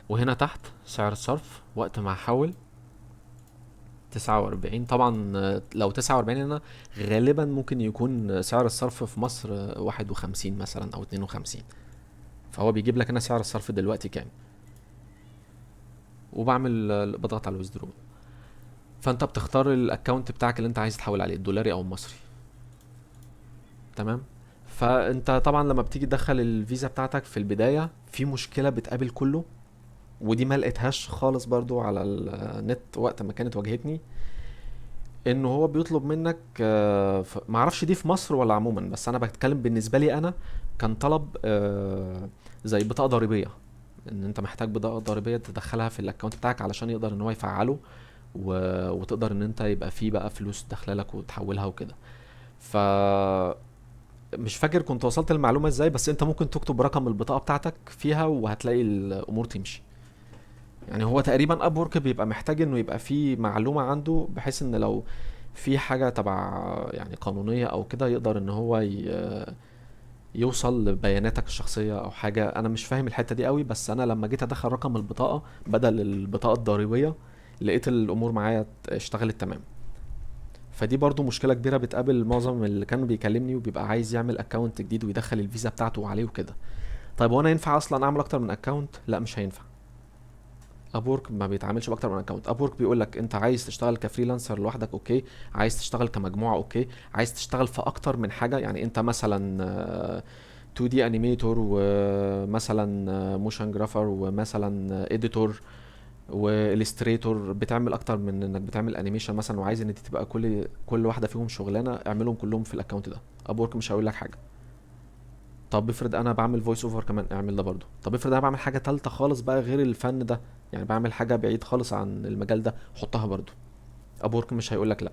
وهنا تحت سعر الصرف وقت ما احول 49 طبعا. لو 49 هنا غالبا ممكن يكون سعر الصرف في مصر 51 مثلا او 52، فهو بيجيب لك هنا سعر الصرف دلوقتي كام. وبعمل بضغط على الويزدرو، فانت بتختار الاكونت بتاعك اللي انت عايز تحول عليه، الدولاري او المصري. تمام. فانت طبعا لما بتيجي تدخل الفيزا بتاعتك في البداية في مشكلة بتقابل كله، ودي ما لقيتهاش خالص برضو على النت وقت ما كانت واجهتني، انه هو بيطلب منك معرفش دي في مصر ولا عموما، بس انا بتكلم بالنسبه لي انا كان طلب زي بطاقه ضريبيه، ان انت محتاج بطاقه ضريبيه تدخلها في الاكونت بتاعك علشان يقدر ان هو يفعله وتقدر ان انت يبقى فيه بقى فلوس داخله لك وتحولها وكده. ف مش فاكر كنت وصلت المعلومه ازاي، بس انت ممكن تكتب رقم البطاقه بتاعتك فيها وهتلاقي الامور تمشي. يعني هو تقريبا اب وورك بيبقى محتاج انه يبقى فيه معلومة عنده، بحيث ان لو في حاجة تبع يعني قانونية او كده يقدر ان هو يوصل لبياناتك الشخصية او حاجة. انا مش فاهم الحتة دي قوي، بس انا لما جيت ادخل رقم البطاقة بدل البطاقة الضريبية لقيت الامور معايا اشتغلت تمام. فدي برضو مشكلة كبيرة بتقابل معظم اللي كانوا بيكلمني وبيبقى عايز يعمل اكونت جديد ويدخل الفيزا بتاعته عليه وكده. طيب وانا ينفع اصلا اعمل اكتر من اكونت؟ لا مش هينفع. ابورك ما بيتعاملش باكتر من اكونت. ابورك بيقول لك انت عايز تشتغل كفريلانسر لوحدك اوكي، عايز تشتغل كمجموعه اوكي، عايز تشتغل في اكتر من حاجه، يعني انت مثلا 2 دي انيميتور ومثلا موشن جرافر ومثلا اديتور والستريتور، بتعمل اكتر من انك بتعمل انيميشن مثلا، وعايز ان دي تبقى كل واحده فيهم شغلانه، اعملهم كلهم في الاكونت ده. ابورك مش هيقول لك حاجه. طب افرض انا بعمل فويس اوفر كمان، اعمل ده برضو. طب افرض انا بعمل حاجه تالته خالص بقى غير الفن ده، يعني بعمل حاجه بعيد خالص عن المجال ده، حطها برضو. ابورك مش هيقولك لا.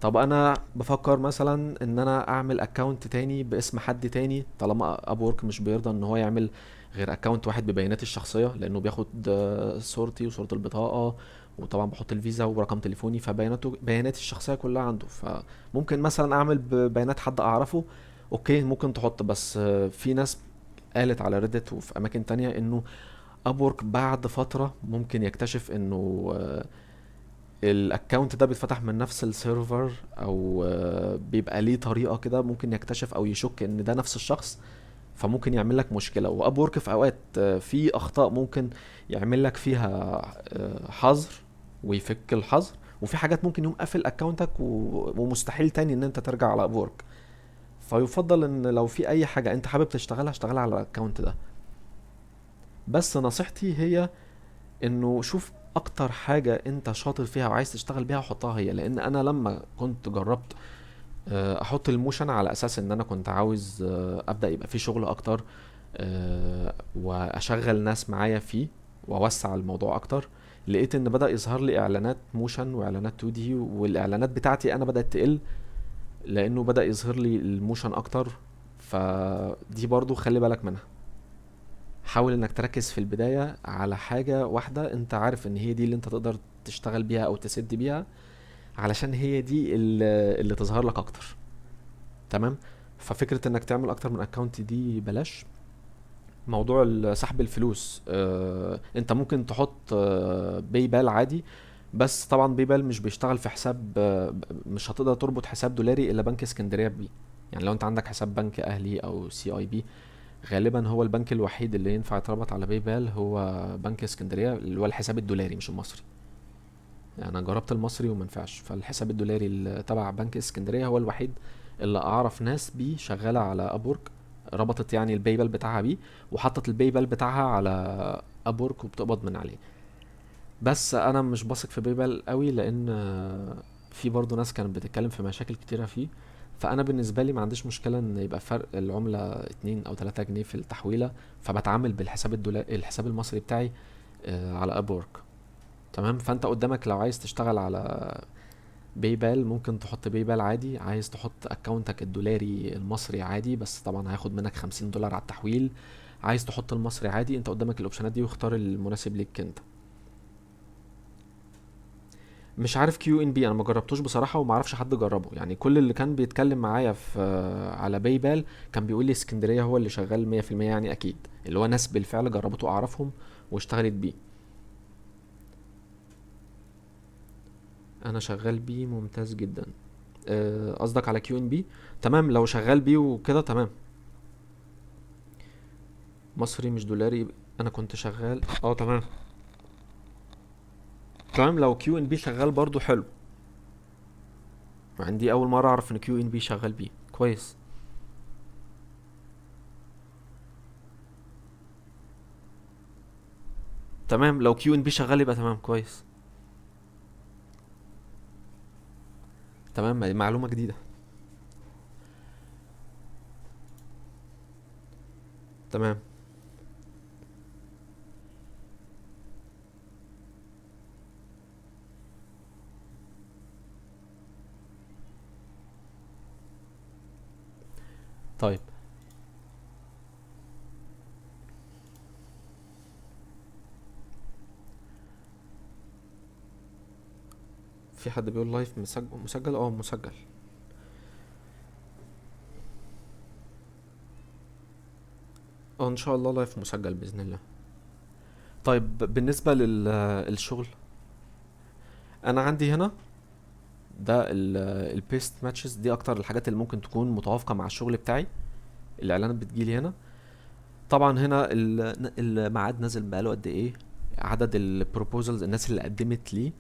طب انا بفكر مثلا ان انا اعمل اكونت تاني باسم حد تاني، طالما ابورك مش بيرضى ان هو يعمل غير اكونت واحد ببياناتي الشخصيه، لانه بياخد صورتي وصوره البطاقه، وطبعا بحط الفيزا ورقم تليفوني، بياناتي الشخصيه كلها عنده. فممكن مثلا اعمل ببيانات حد اعرفه، اوكي ممكن تحط. بس في ناس قالت على ريدت وفي اماكن تانية انه ابورك بعد فترة ممكن يكتشف انه الاكونت ده بيتفتح من نفس السيرفر، او بيبقى ليه طريقة كده، ممكن يكتشف او يشك ان ده نفس الشخص، فممكن يعمل لك مشكلة. وابورك في اوقات في اخطاء ممكن يعمل لك فيها حظر ويفك الحظر، وفي حاجات ممكن يقوم قافل اكونتك ومستحيل تاني ان انت ترجع على ابورك. فيفضل ان لو في اي حاجة انت حابب تشتغلها اشتغلها على الاكونت ده. بس نصيحتي هي انه شوف اكتر حاجة انت شاطر فيها وعايز تشتغل بيها وحطها هي. لان انا لما كنت جربت احط الموشن على اساس ان انا كنت عاوز ابدأ يبقى في شغل اكتر، واشغل ناس معايا فيه واوسع الموضوع اكتر، لقيت ان بدأ يظهر لي اعلانات موشن واعلانات 2 دي، والاعلانات بتاعتي انا بدأت تقل لانه بدأ يظهر لي الموشن اكتر. فدي برضو خلي بالك منها. حاول انك تركز في البداية على حاجة واحدة انت عارف ان هي دي اللي انت تقدر تشتغل بيها او تسد بيها، علشان هي دي اللي تظهر لك اكتر. تمام. ففكرة انك تعمل اكتر من اكونت دي بلاش. موضوع سحب الفلوس، انت ممكن تحط باي بال عادي، بس طبعا باي بال مش بيشتغل في حساب، مش هتقدر تربط حساب دولاري الا بنك اسكندرية بيه. يعني لو انت عندك حساب بنك اهلي او سي اي بي، غالبا هو البنك الوحيد اللي ينفع يتربط على باي بال هو بنك اسكندريه، اللي هو الحساب الدولاري مش المصري. يعني انا جربت المصري وما نفعش، فالحساب الدولاري اللي تبع بنك اسكندريه هو الوحيد اللي اعرف ناس بيه شغاله على ابورك، ربطت يعني الباي بال بتاعها بيه وحطت الباي بال بتاعها على ابورك وبتقبض من عليه. بس انا مش بثق في باي بال قوي، لان في برضه ناس كانت بتتكلم في مشاكل كتيره فيه. فانا بالنسبه لي ما عنديش مشكله ان يبقى فرق العمله 2 او 3 جنيه في التحويله، فبتعامل بالحساب الدولاري الحساب المصري بتاعي على ابورك. تمام. فانت قدامك لو عايز تشتغل على باي بال ممكن تحط باي بال عادي، عايز تحط اكونتك الدولاري المصري عادي، بس طبعا هياخد منك 50 دولار على التحويل. عايز تحط المصري عادي، انت قدامك الاوبشنات دي واختار المناسب ليك انت. مش عارف كيو ان بي، انا ما جربتوش بصراحه وما اعرفش حد جربه. يعني كل اللي كان بيتكلم معايا في على باي بال كان بيقول لي اسكندريه هو اللي شغال 100%، يعني اكيد اللي هو ناس بالفعل جربته اعرفهم واشتغلت بيه. انا شغال بيه ممتاز جدا. قصدك على كيو ان بي؟ تمام، لو شغال بيه وكده تمام. مصري مش دولاري. انا كنت شغال تمام. تمام، لو كيو ان بي شغال برضو حلو. عندي اول مره اعرف ان كيو ان بي شغال بيه كويس. تمام، لو كيو ان بي شغال يبقى تمام كويس. تمام، معلومه جديده. تمام. طيب، في حد بيقول لايف مسجل مسجل؟ مسجل. ان شاء الله لايف مسجل باذن الله. طيب بالنسبه للشغل، انا عندي هنا ده البيست ماتشز، دي اكتر الحاجات اللي ممكن تكون متوافقه مع الشغل بتاعي. الاعلانات بتجيلي هنا. طبعا هنا الميعاد نازل بقاله قد ايه، عدد البروبوزلز الناس اللي قدمت لي.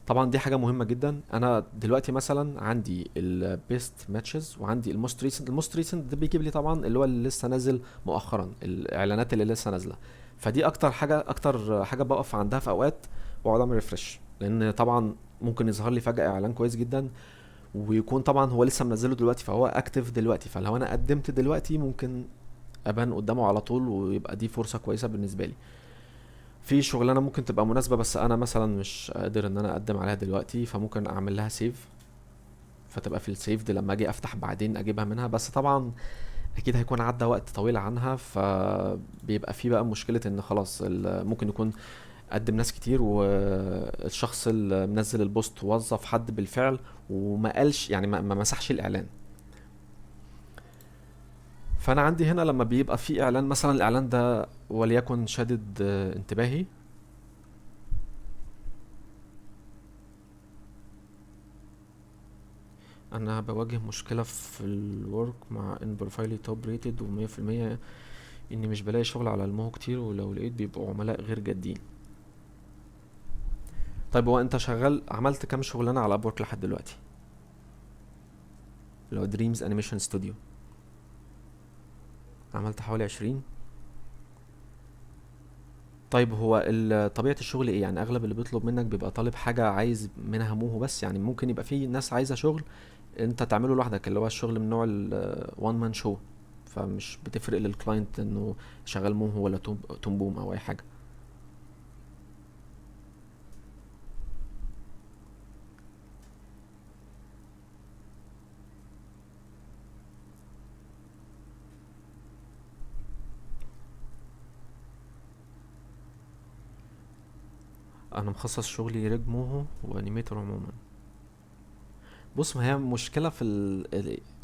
طبعا دي حاجه مهمه جدا. انا دلوقتي مثلا عندي البيست ماتشز وعندي الموست ريسنت. الموست ريسنت ده بيجيب لي طبعا اللي هو اللي لسه نازل مؤخرا، الاعلانات اللي لسه نازله. فدي اكتر حاجه بقف عندها في اوقات واقعد اعمل ريفرش، لان طبعا ممكن يظهر لي فجاه اعلان كويس جدا ويكون طبعا هو لسه منزله دلوقتي فهو اكتف دلوقتي، فلو انا قدمت دلوقتي ممكن ابان قدامه على طول ويبقى دي فرصه كويسه بالنسبه لي. في شغلانه ممكن تبقى مناسبه بس انا مثلا مش قادر ان انا اقدم عليها دلوقتي، فممكن اعمل لها سيف فتبقى في السيف دي لما اجي افتح بعدين اجيبها منها. بس طبعا اكيد هيكون عدى وقت طويل عنها، فبيبقى في بقى مشكله ان خلاص ممكن يكون قدم ناس كتير والشخص اللي منزل البوست وظف حد بالفعل وما قالش، يعني ما مسحش الاعلان. فانا عندي هنا لما بيبقى في اعلان، مثلا الاعلان ده وليكن شادد انتباهي. انا بواجه مشكلة في الورك مع ان بروفايلي توب ريتد و100%، اني مش بلاقي شغل على الموهو كتير، ولو لقيت بيبقوا عملاء غير جادين. طيب هو انت شغال عملت كام شغلانة على ابورك لحد دلوقتي؟ لو دريمز انيميشن ستوديو عملت حوالي 20. طيب هو طبيعة الشغل ايه؟ يعني اغلب اللي بيطلب منك بيبقى طالب حاجة عايز منها موهو بس، يعني ممكن يبقى في ناس عايزة شغل انت تعمله لوحدك، اللي هو الشغل من نوع الوان مان شو، فمش بتفرق للكلاينت انه شغال موهو ولا توم بوم او اي حاجة. انا مخصص شغلي ريج موهو وانيميتور عموما. بص، ما هي مشكلة في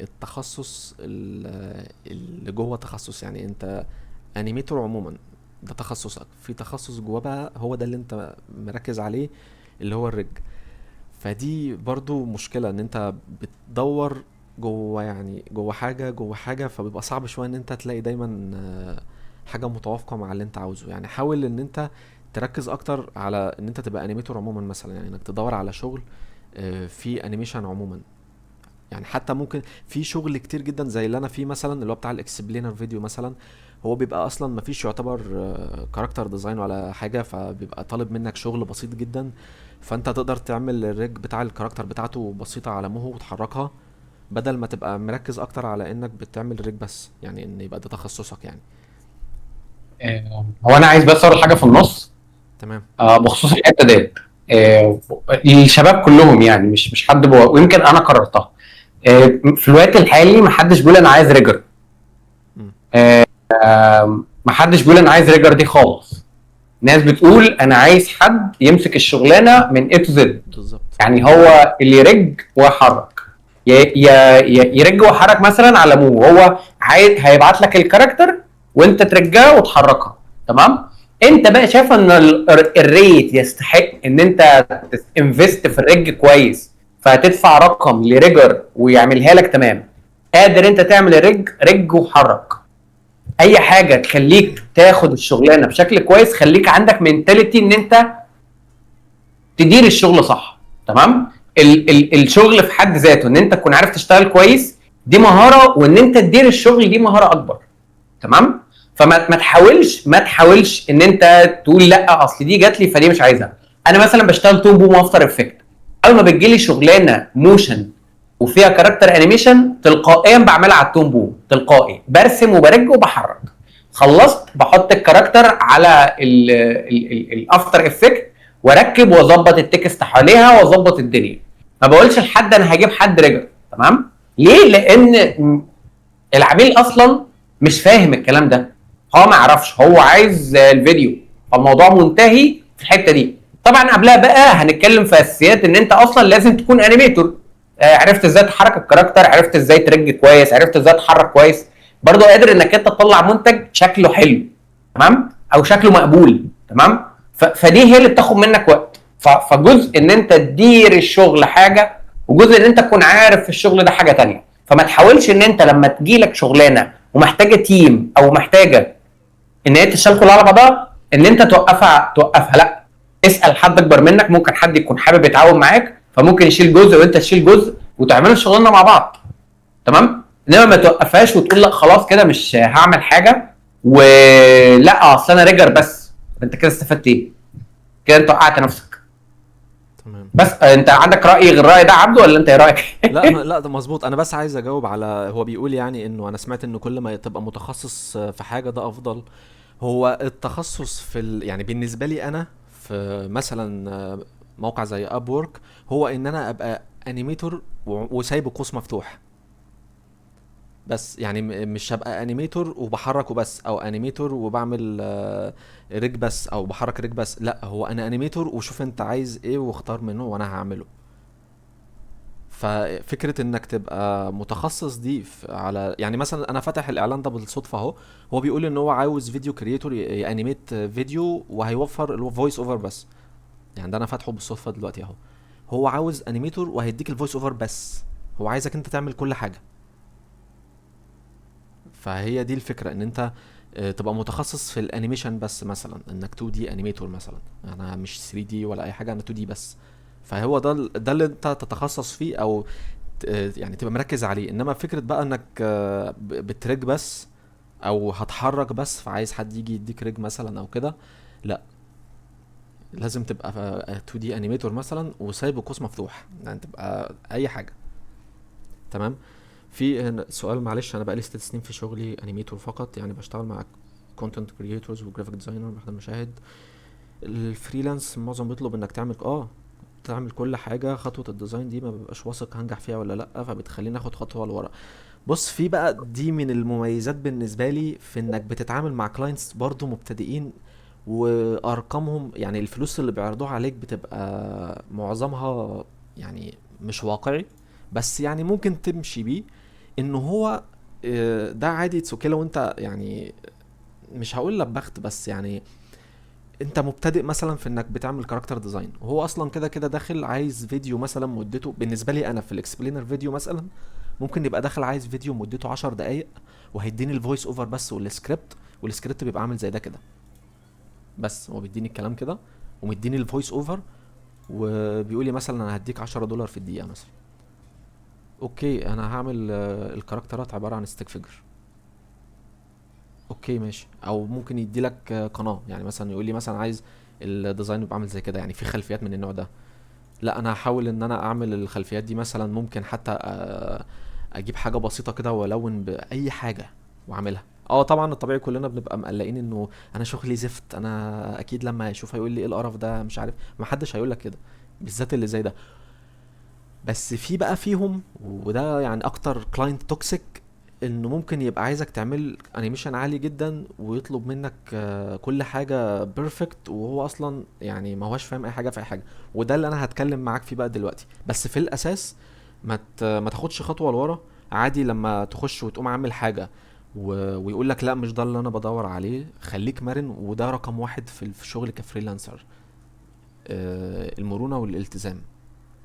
التخصص اللي جوه تخصص. يعني انت انيميتور عموما ده تخصصك، في تخصص جواه بقى هو ده اللي انت مركز عليه اللي هو الرج. فدي برضو مشكلة ان انت بتدور يعني جوه حاجه، فبيبقى صعب شويه ان انت تلاقي دايما حاجه متوافقه مع اللي انت عاوزه. يعني حاول ان انت تركز اكتر على ان انت تبقى انيميتور عموما، مثلا يعني انك تدور على شغل في انيميشن عموما. يعني حتى ممكن في شغل كتير جدا زي اللي انا فيه مثلا، اللي هو بتاع الاكسبلينر فيديو مثلا، هو بيبقى اصلا مفيش يعتبر كاركتر ديزاين ولا حاجه، فبيبقى طالب منك شغل بسيط جدا، فانت تقدر تعمل الريج بتاع الكاركتر بتاعته بسيطه على موهو وتحركها، بدل ما تبقى مركز اكتر على انك بتعمل ريج بس، يعني ان يبقى ده تخصصك يعني. هو انا عايز بس اقول حاجه في النص تمام. بخصوص الحته ديت. الشباب كلهم يعني مش حد ويمكن انا قررتها. في الوقت الحالي ما حدش بيقول انا عايز ريجر. مم. ما حدش بيقول انا عايز ريجر دي خالص. ناس بتقول انا عايز حد يمسك الشغلانه من A to Z. بالظبط. يعني هو اللي يرج ويحرك، يرج ويحرك مثلا على مو هو عايز هيبعت لك الكاركتر وانت ترجاه وتحركها. تمام. انت بقى شايف ان الريت يستحق ان انت انفست في الرج كويس، فهتدفع رقم لريجر ويعملها لك. تمام. قادر انت تعمل رج وحرك اي حاجه تخليك تاخد الشغلانه بشكل كويس. خليك عندك منتاليتي ان انت تدير الشغل صح. تمام. الشغل في حد ذاته ان انت تكون عارف تشتغل كويس دي مهاره، وان انت تدير الشغل دي مهاره اكبر. تمام. فما ما تحاولش ان انت تقول لا اصل دي جات لي فدي مش عايزها. انا مثلا بشتغل توم بوم وافتر افكت، اول ما بتجي لي شغلانه موشن وفيها كاركتر انيميشن تلقائيا بعملها على التوم بوم، تلقائي برسم وبرج وبحرك. خلصت بحط الكاركتر على الافتر افكت واركب واظبط التكست حواليها واظبط الدنيا. ما بقولش لحد انا هجيب حد ريجر. تمام. ليه؟ لان العميل اصلا مش فاهم الكلام ده، هو ما يعرفش، هو عايز الفيديو، فالموضوع منتهي في الحته دي. طبعا قبلها بقى هنتكلم في اساسيات ان انت اصلا لازم تكون انيميتور. عرفت ازاي تحرك الكاركتر، عرفت ازاي ترج كويس، عرفت ازاي تحرك كويس، برضه قادر انك انت تطلع منتج شكله حلو. تمام. او شكله مقبول. تمام. فدي هي اللي بتاخد منك وقت. فجزء ان انت تدير الشغل حاجه، وجزء ان انت تكون عارف في الشغل ده حاجه تانية. فما تحاولش ان انت لما تجيلك شغلانه ومحتاجه تيم او محتاجه ان هي تشتغل كلها على بعضها ان انت توقفها. لا، اسال حد اكبر منك، ممكن حد يكون حابب يتعاون معاك فممكن يشيل جزء وانت تشيل جزء وتعملوا الشغلانه مع بعض. تمام. انما ما توقفهاش وتقول لا خلاص كده مش هعمل حاجه ولا اصل انا ريجر بس. انت كده استفدت ايه؟ كده انت وقعت نفسك. تمام. بس انت عندك راي غير راي ده عبده ولا انت ايه رايك؟ لا ده مظبوط. انا بس عايز اجاوب على، هو بيقول يعني انه انا سمعت انه كل ما تبقى متخصص في حاجه ده افضل. هو التخصص في يعني بالنسبه لي انا في مثلا موقع زي اب وورك، هو ان انا ابقى انيميتور وسايب القوس مفتوح بس. يعني مش هبقى انيميتور وبحرك وبس، او انيميتور وبعمل ريج بس، او بحرك ريج بس. لا، هو انا انيميتور وشوف انت عايز ايه واختار منه وانا هعمله. ففكرة انك تبقى متخصص دي على، يعني مثلا انا فاتح الاعلان ده بالصدفة اهو، هو بيقول ان هو عاوز فيديو كرياتور يانيميت فيديو وهيوفر الفويس اوفر بس. يعني ده انا فاتحه بالصدفة دلوقتي اهو، هو عاوز انيميتور وهيديك الفويس اوفر بس، هو عايزك انت تعمل كل حاجة. فهي دي الفكرة، ان انت تبقى متخصص في الانيميشن بس، مثلا انك 2 دي انيميتور مثلا، انا مش 3 دي ولا اي حاجة، انا 2 دي بس. فهو ده اللي انت تتخصص فيه، او يعني تبقى مركز عليه. انما فكرة بقى انك بتريج بس او هتحرك بس، فعايز حد يجي يديك ريج مثلا او كده، لا، لازم تبقى 2 دي انيميتور مثلا وسايب القوس مفتوح، يعني تبقى اي حاجة. تمام. في هنا سؤال، معلش، انا بقالي 6 سنين في شغلي انيميتور فقط، يعني بشتغل مع كونتنت كريتورز وجرافيك ديزاينر بحضر مشاهد. الفريلانس معظم بيطلب انك تعمل كل حاجة. خطوة الديزاين دي ما ببقاش واثق هنجح فيها ولا لأ، فبتخليني اخد خطوة لورا. بص، في بقى دي من المميزات بالنسبة لي في انك بتتعامل مع كلاينتس برضو مبتدئين، وارقامهم يعني الفلوس اللي بيعرضوها عليك بتبقى معظمها يعني مش واقعي، بس يعني ممكن تمشي بيه. انه هو ده عادي تسوكي لو انت يعني مش هقول لبخت، بس يعني انت مبتدئ مثلا في انك بتعمل كاركتر ديزاين، وهو اصلا كده كده داخل عايز فيديو مثلا مدته، بالنسبه لي انا في الاكسبلينر فيديو مثلا ممكن يبقى داخل عايز فيديو مدته 10 دقايق وهيديني الفويس اوفر بس والسكريبت بيبقى عامل زي ده كده، بس هو بيديني الكلام كده ومديني الفويس اوفر وبيقول لي مثلا انا هديك $10 في الدقيقه مثلا. اوكي انا هعمل الكاركترات عباره عن ستيك فيجر، اوكي ماشي. او ممكن يدي لك قناه، يعني مثلا يقول لي مثلا عايز الديزاين يبقى عامل زي كده، يعني في خلفيات من النوع ده. لا انا هحاول ان انا اعمل الخلفيات دي مثلا، ممكن حتى اجيب حاجه بسيطه كده والون باي حاجه واعملها. اه طبعا الطبيعي كلنا بنبقى مقلقين انه انا شغلي زفت، انا اكيد لما هيشوف هيقول لي ايه القرف ده مش عارف، ما حدش هيقول لك كده بالذات اللي زي ده. بس في بقى فيهم، وده يعني اكتر كلاينت توكسيك، انه ممكن يبقى عايزك تعمل انيميشن عالي جدا ويطلب منك كل حاجه بيرفكت، وهو اصلا يعني ما هوش فاهم اي حاجه في اي حاجه. وده اللي انا هتكلم معاك فيه بقى دلوقتي. بس في الاساس ما تاخدش خطوه لورا. عادي لما تخش وتقوم عامل حاجه ويقول لك لا مش ده اللي انا بدور عليه، خليك مرن. وده رقم واحد في الشغل كفريلانسر، المرونه والالتزام.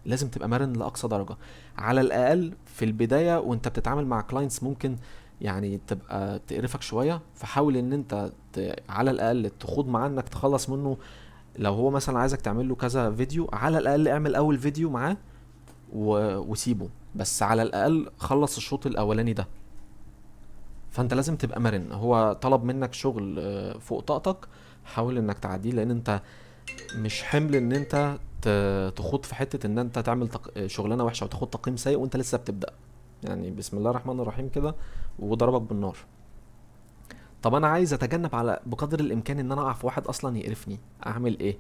لازم تبقى مرن لاقصى درجه، على الاقل في البدايه وانت بتتعامل مع كلاينتس ممكن يعني تبقى تقرفك شويه. فحاول ان انت على الاقل تخوض معاه انك تخلص منه. لو هو مثلا عايزك تعمل له كذا فيديو، على الاقل اعمل اول فيديو معاه وسيبه، بس على الاقل خلص الشوط الاولاني ده. فانت لازم تبقى مرن. هو طلب منك شغل فوق طاقتك، حاول انك تعديه، لان انت مش حمل ان انت تخوض في حتة ان انت تعمل شغلانة وحشة وتاخد تقييم سيء وانت لسه بتبدأ. يعني بسم الله الرحمن الرحيم كده وضربك بالنار. طب انا عايز اتجنب على بقدر الامكان ان انا اقع في واحد اصلا يقرفني، اعمل ايه؟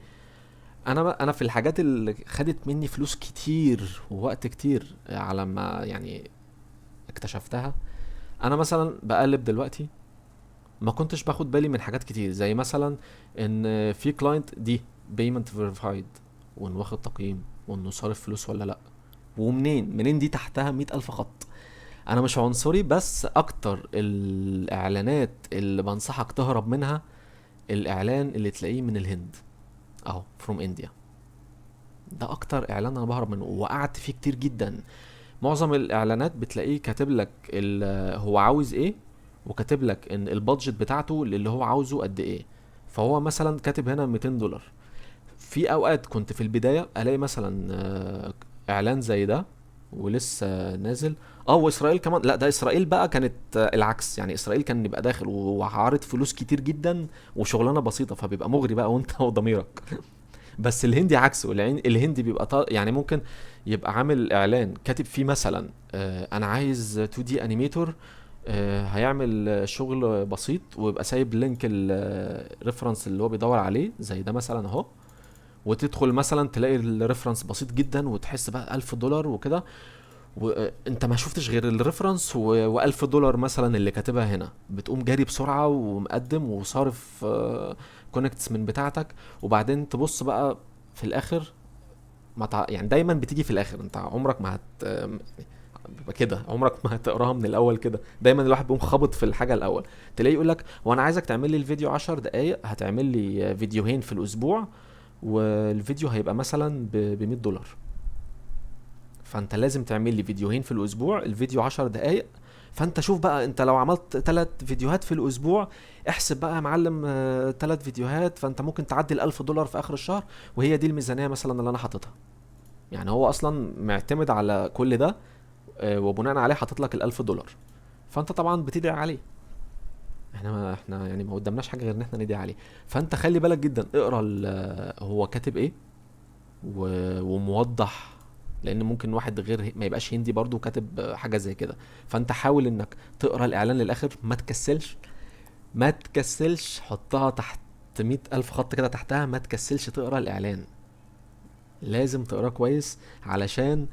انا في الحاجات اللي خدت مني فلوس كتير ووقت كتير على ما يعني اكتشفتها، انا مثلا بقلب دلوقتي ما كنتش باخد بالي من حاجات كتير، زي مثلا ان في كلاينت دي بيمنت فيريفايد، وانه واخد تقييم، وانه صارف فلوس ولا لا، ومنين دي تحتها 100,000 خط. انا مش عنصري، بس اكتر الاعلانات اللي بنصحك تهرب منها الاعلان اللي تلاقيه من الهند، اهو فروم انديا. ده اكتر اعلان انا بهرب منه وقعدت فيه كتير جدا. معظم الاعلانات بتلاقيه كاتب لك هو عاوز ايه، وكاتب لك ان البادجت بتاعته اللي هو عاوزه قد ايه. فهو مثلا كاتب هنا $200. في اوقات كنت في البدايه الاقي مثلا اعلان زي ده ولسه نازل. واسرائيل كمان، لا ده اسرائيل بقى كانت العكس. يعني اسرائيل كان يبقى داخل وعارض فلوس كتير جدا وشغلانه بسيطه، فبيبقى مغري بقى وانت وضميرك. بس الهندي عكسه. الهندي بيبقى يعني ممكن يبقى عامل اعلان كاتب فيه مثلا انا عايز 2 دي انيميتور هيعمل شغل بسيط، ويبقى سايب لينك الريفرنس اللي هو بيدور عليه زي ده مثلا اهو. وتدخل مثلا تلاقي الريفرنس بسيط جدا وتحس بقى $1000 وكده، وانت ما شفتش غير الريفرنس $1000 مثلا اللي كاتبها هنا. بتقوم جاري بسرعة ومقدم وصارف كونكتس من بتاعتك. وبعدين تبص بقى في الاخر يعني دايما بتيجي في الاخر. انت عمرك ما بيبقى كده، عمرك ما هتقراها من الاول كده. دايما الواحد بيقوم خابط في الحاجه الاول. تلاقيه يقول لك وانا عايزك تعمل لي الفيديو 10 دقائق، هتعمل لي فيديوهين في الاسبوع، والفيديو هيبقى مثلا $100. فانت لازم تعمل لي فيديوهين في الاسبوع، الفيديو 10 دقائق. فانت شوف بقى، انت لو عملت 3 فيديوهات في الاسبوع، احسب بقى يا معلم 3 فيديوهات، فانت ممكن تعدي $1000 في اخر الشهر. وهي دي الميزانيه مثلا اللي انا حاططها. يعني هو اصلا معتمد على كل ده وبناء عليه حاطط لك $1000. فانت طبعا بتدعي عليه. احنا يعني ما قدامناش حاجه غير ان احنا ندعي عليه. فانت خلي بالك جدا، اقرا هو كاتب ايه وموضح، لان ممكن واحد غير ما يبقاش هندي برضو كاتب حاجه زي كده. فانت حاول انك تقرا الاعلان للاخر، ما تكسلش ما تكسلش. حطها تحت 100,000 خط كده تحتها، ما تكسلش تقرا الاعلان. لازم تقراه كويس. علشان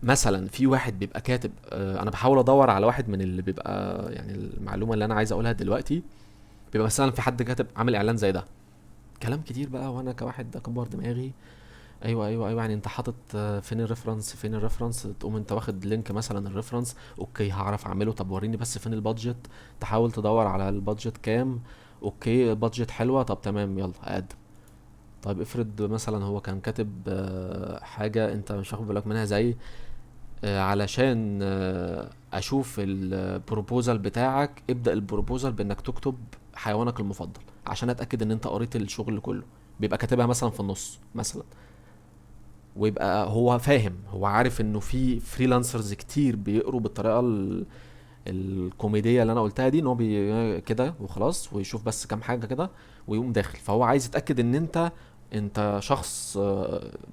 مثلا في واحد بيبقى كاتب انا بحاول ادور على واحد من اللي بيبقى يعني المعلومه اللي انا عايز اقولها دلوقتي. بيبقى مثلا في حد كاتب عامل اعلان زي ده، كلام كتير بقى، وانا كواحد اكبر دماغي ايوه ايوه ايوه، يعني انت حاطط فين الريفرنس، تقوم انت واخد لينك مثلا الريفرنس، اوكي هعرف اعمله، طب وريني بس فين البادجت، تحاول تدور على البادجت كام، اوكي البادجت حلوه، طب تمام يلا اقدم. طيب افرض مثلا هو كان كاتب حاجه انت مش واخد بالك منها، زي علشان اشوف البروبوزال بتاعك، ابدأ البروبوزال بانك تكتب حيوانك المفضل عشان اتأكد ان انت قريت الشغل كله. بيبقى كاتبها مثلا في النص مثلا، ويبقى هو فاهم، هو عارف انه في فريلانسرز كتير بيقروا بالطريقة الكوميدية اللي انا قلتها دي، ان هو كده وخلاص ويشوف بس كام حاجة كده ويقوم داخل. فهو عايز يتأكد ان انت شخص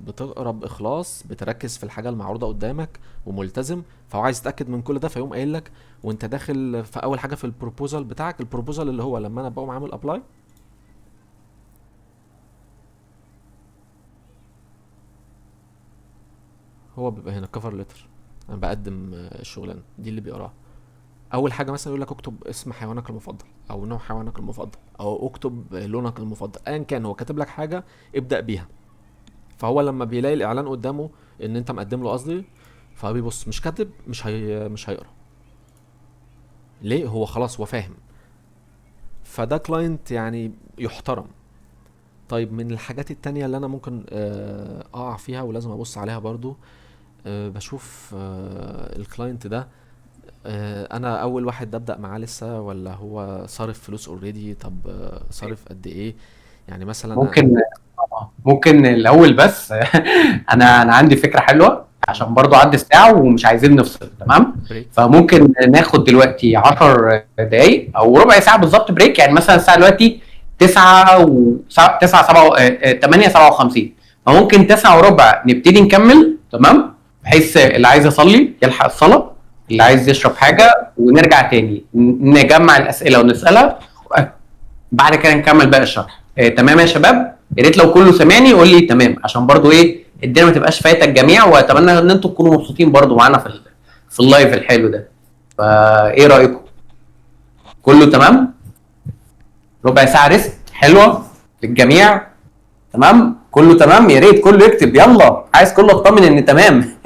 بتقرا باخلاص، بتركز في الحاجه المعروضه قدامك وملتزم. فهو عايز يتاكد من كل ده، فيقوم قايل لك وانت داخل في اول حاجه في البروبوزال بتاعك. البروبوزال اللي هو لما انا بقوم عامل ابلاي، هو بيبقى هنا كفر ليتر، انا بقدم الشغلانه دي اللي بيقراها. اول حاجه مثلا يقول لك اكتب اسم حيوانك المفضل او نوع حيوانك المفضل او اكتب لونك المفضل، ايا كان هو كاتب لك حاجه ابدا بيها. فهو لما بيلاقي الاعلان قدامه ان انت مقدم له قصدي، فبيبص مش كاتب، مش هيقرا. ليه؟ هو خلاص هو فاهم. فده كلاينت يعني يحترم. طيب من الحاجات التانية اللي انا ممكن اقع فيها ولازم ابص عليها برضو، بشوف الكلاينت ده انا اول واحد ابدا معاه لسه، ولا هو صارف فلوس اوريدي؟ طب صارف قد ايه؟ يعني مثلا ممكن الاول بس انا عندي فكره حلوه عشان برضو عدى الساعه ومش عايزين نفصل، تمام؟ بريك. فممكن ناخد دلوقتي 10 دقايق او ربع ساعه بالظبط بريك. يعني مثلا الساعه دلوقتي 9 و 9 7 8 57، فممكن 9 وربع نبتدي نكمل، تمام؟ بحيث اللي عايز يصلي يلحق الصلاه، اللي عايز يشرب حاجه، ونرجع تاني نجمع الاسئله ونسالها، بعد كده نكمل باقي الشرح. تمام يا شباب؟ يا ريت لو كله سامعني يقول لي تمام، عشان برضو ايه الدنيا ما تبقاش فايته الجميع، واتمنى ان انتم تكونوا مبسوطين برضو معانا في اللايف الحلو ده. فايه رايكم؟ كله تمام؟ ربع ساعه ريست حلوه للجميع، تمام؟ كله تمام؟ يا ريت كله يكتب، يلا عايز كله اطمن ان تمام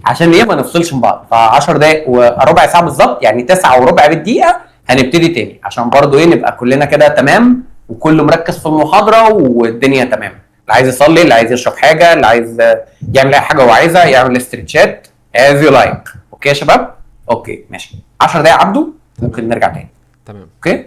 عشان ايه ما نفصلش من بعض. ف10 دقايق وربع ساعه بالظبط، يعني 9 وربع بالدقيقه هنبتدي تاني، عشان برضو ايه نبقى كلنا كده تمام وكله مركز في المحاضره والدنيا تمام. اللي عايز يصلي، اللي عايز يشرب حاجه، اللي عايز يعمل اي حاجه هو عايزها، يعمل استرتشات از يو لايك. اوكي يا شباب؟ اوكي ماشي. 10 دقايق عدوا، ممكن نرجع تاني. تمام. اوكي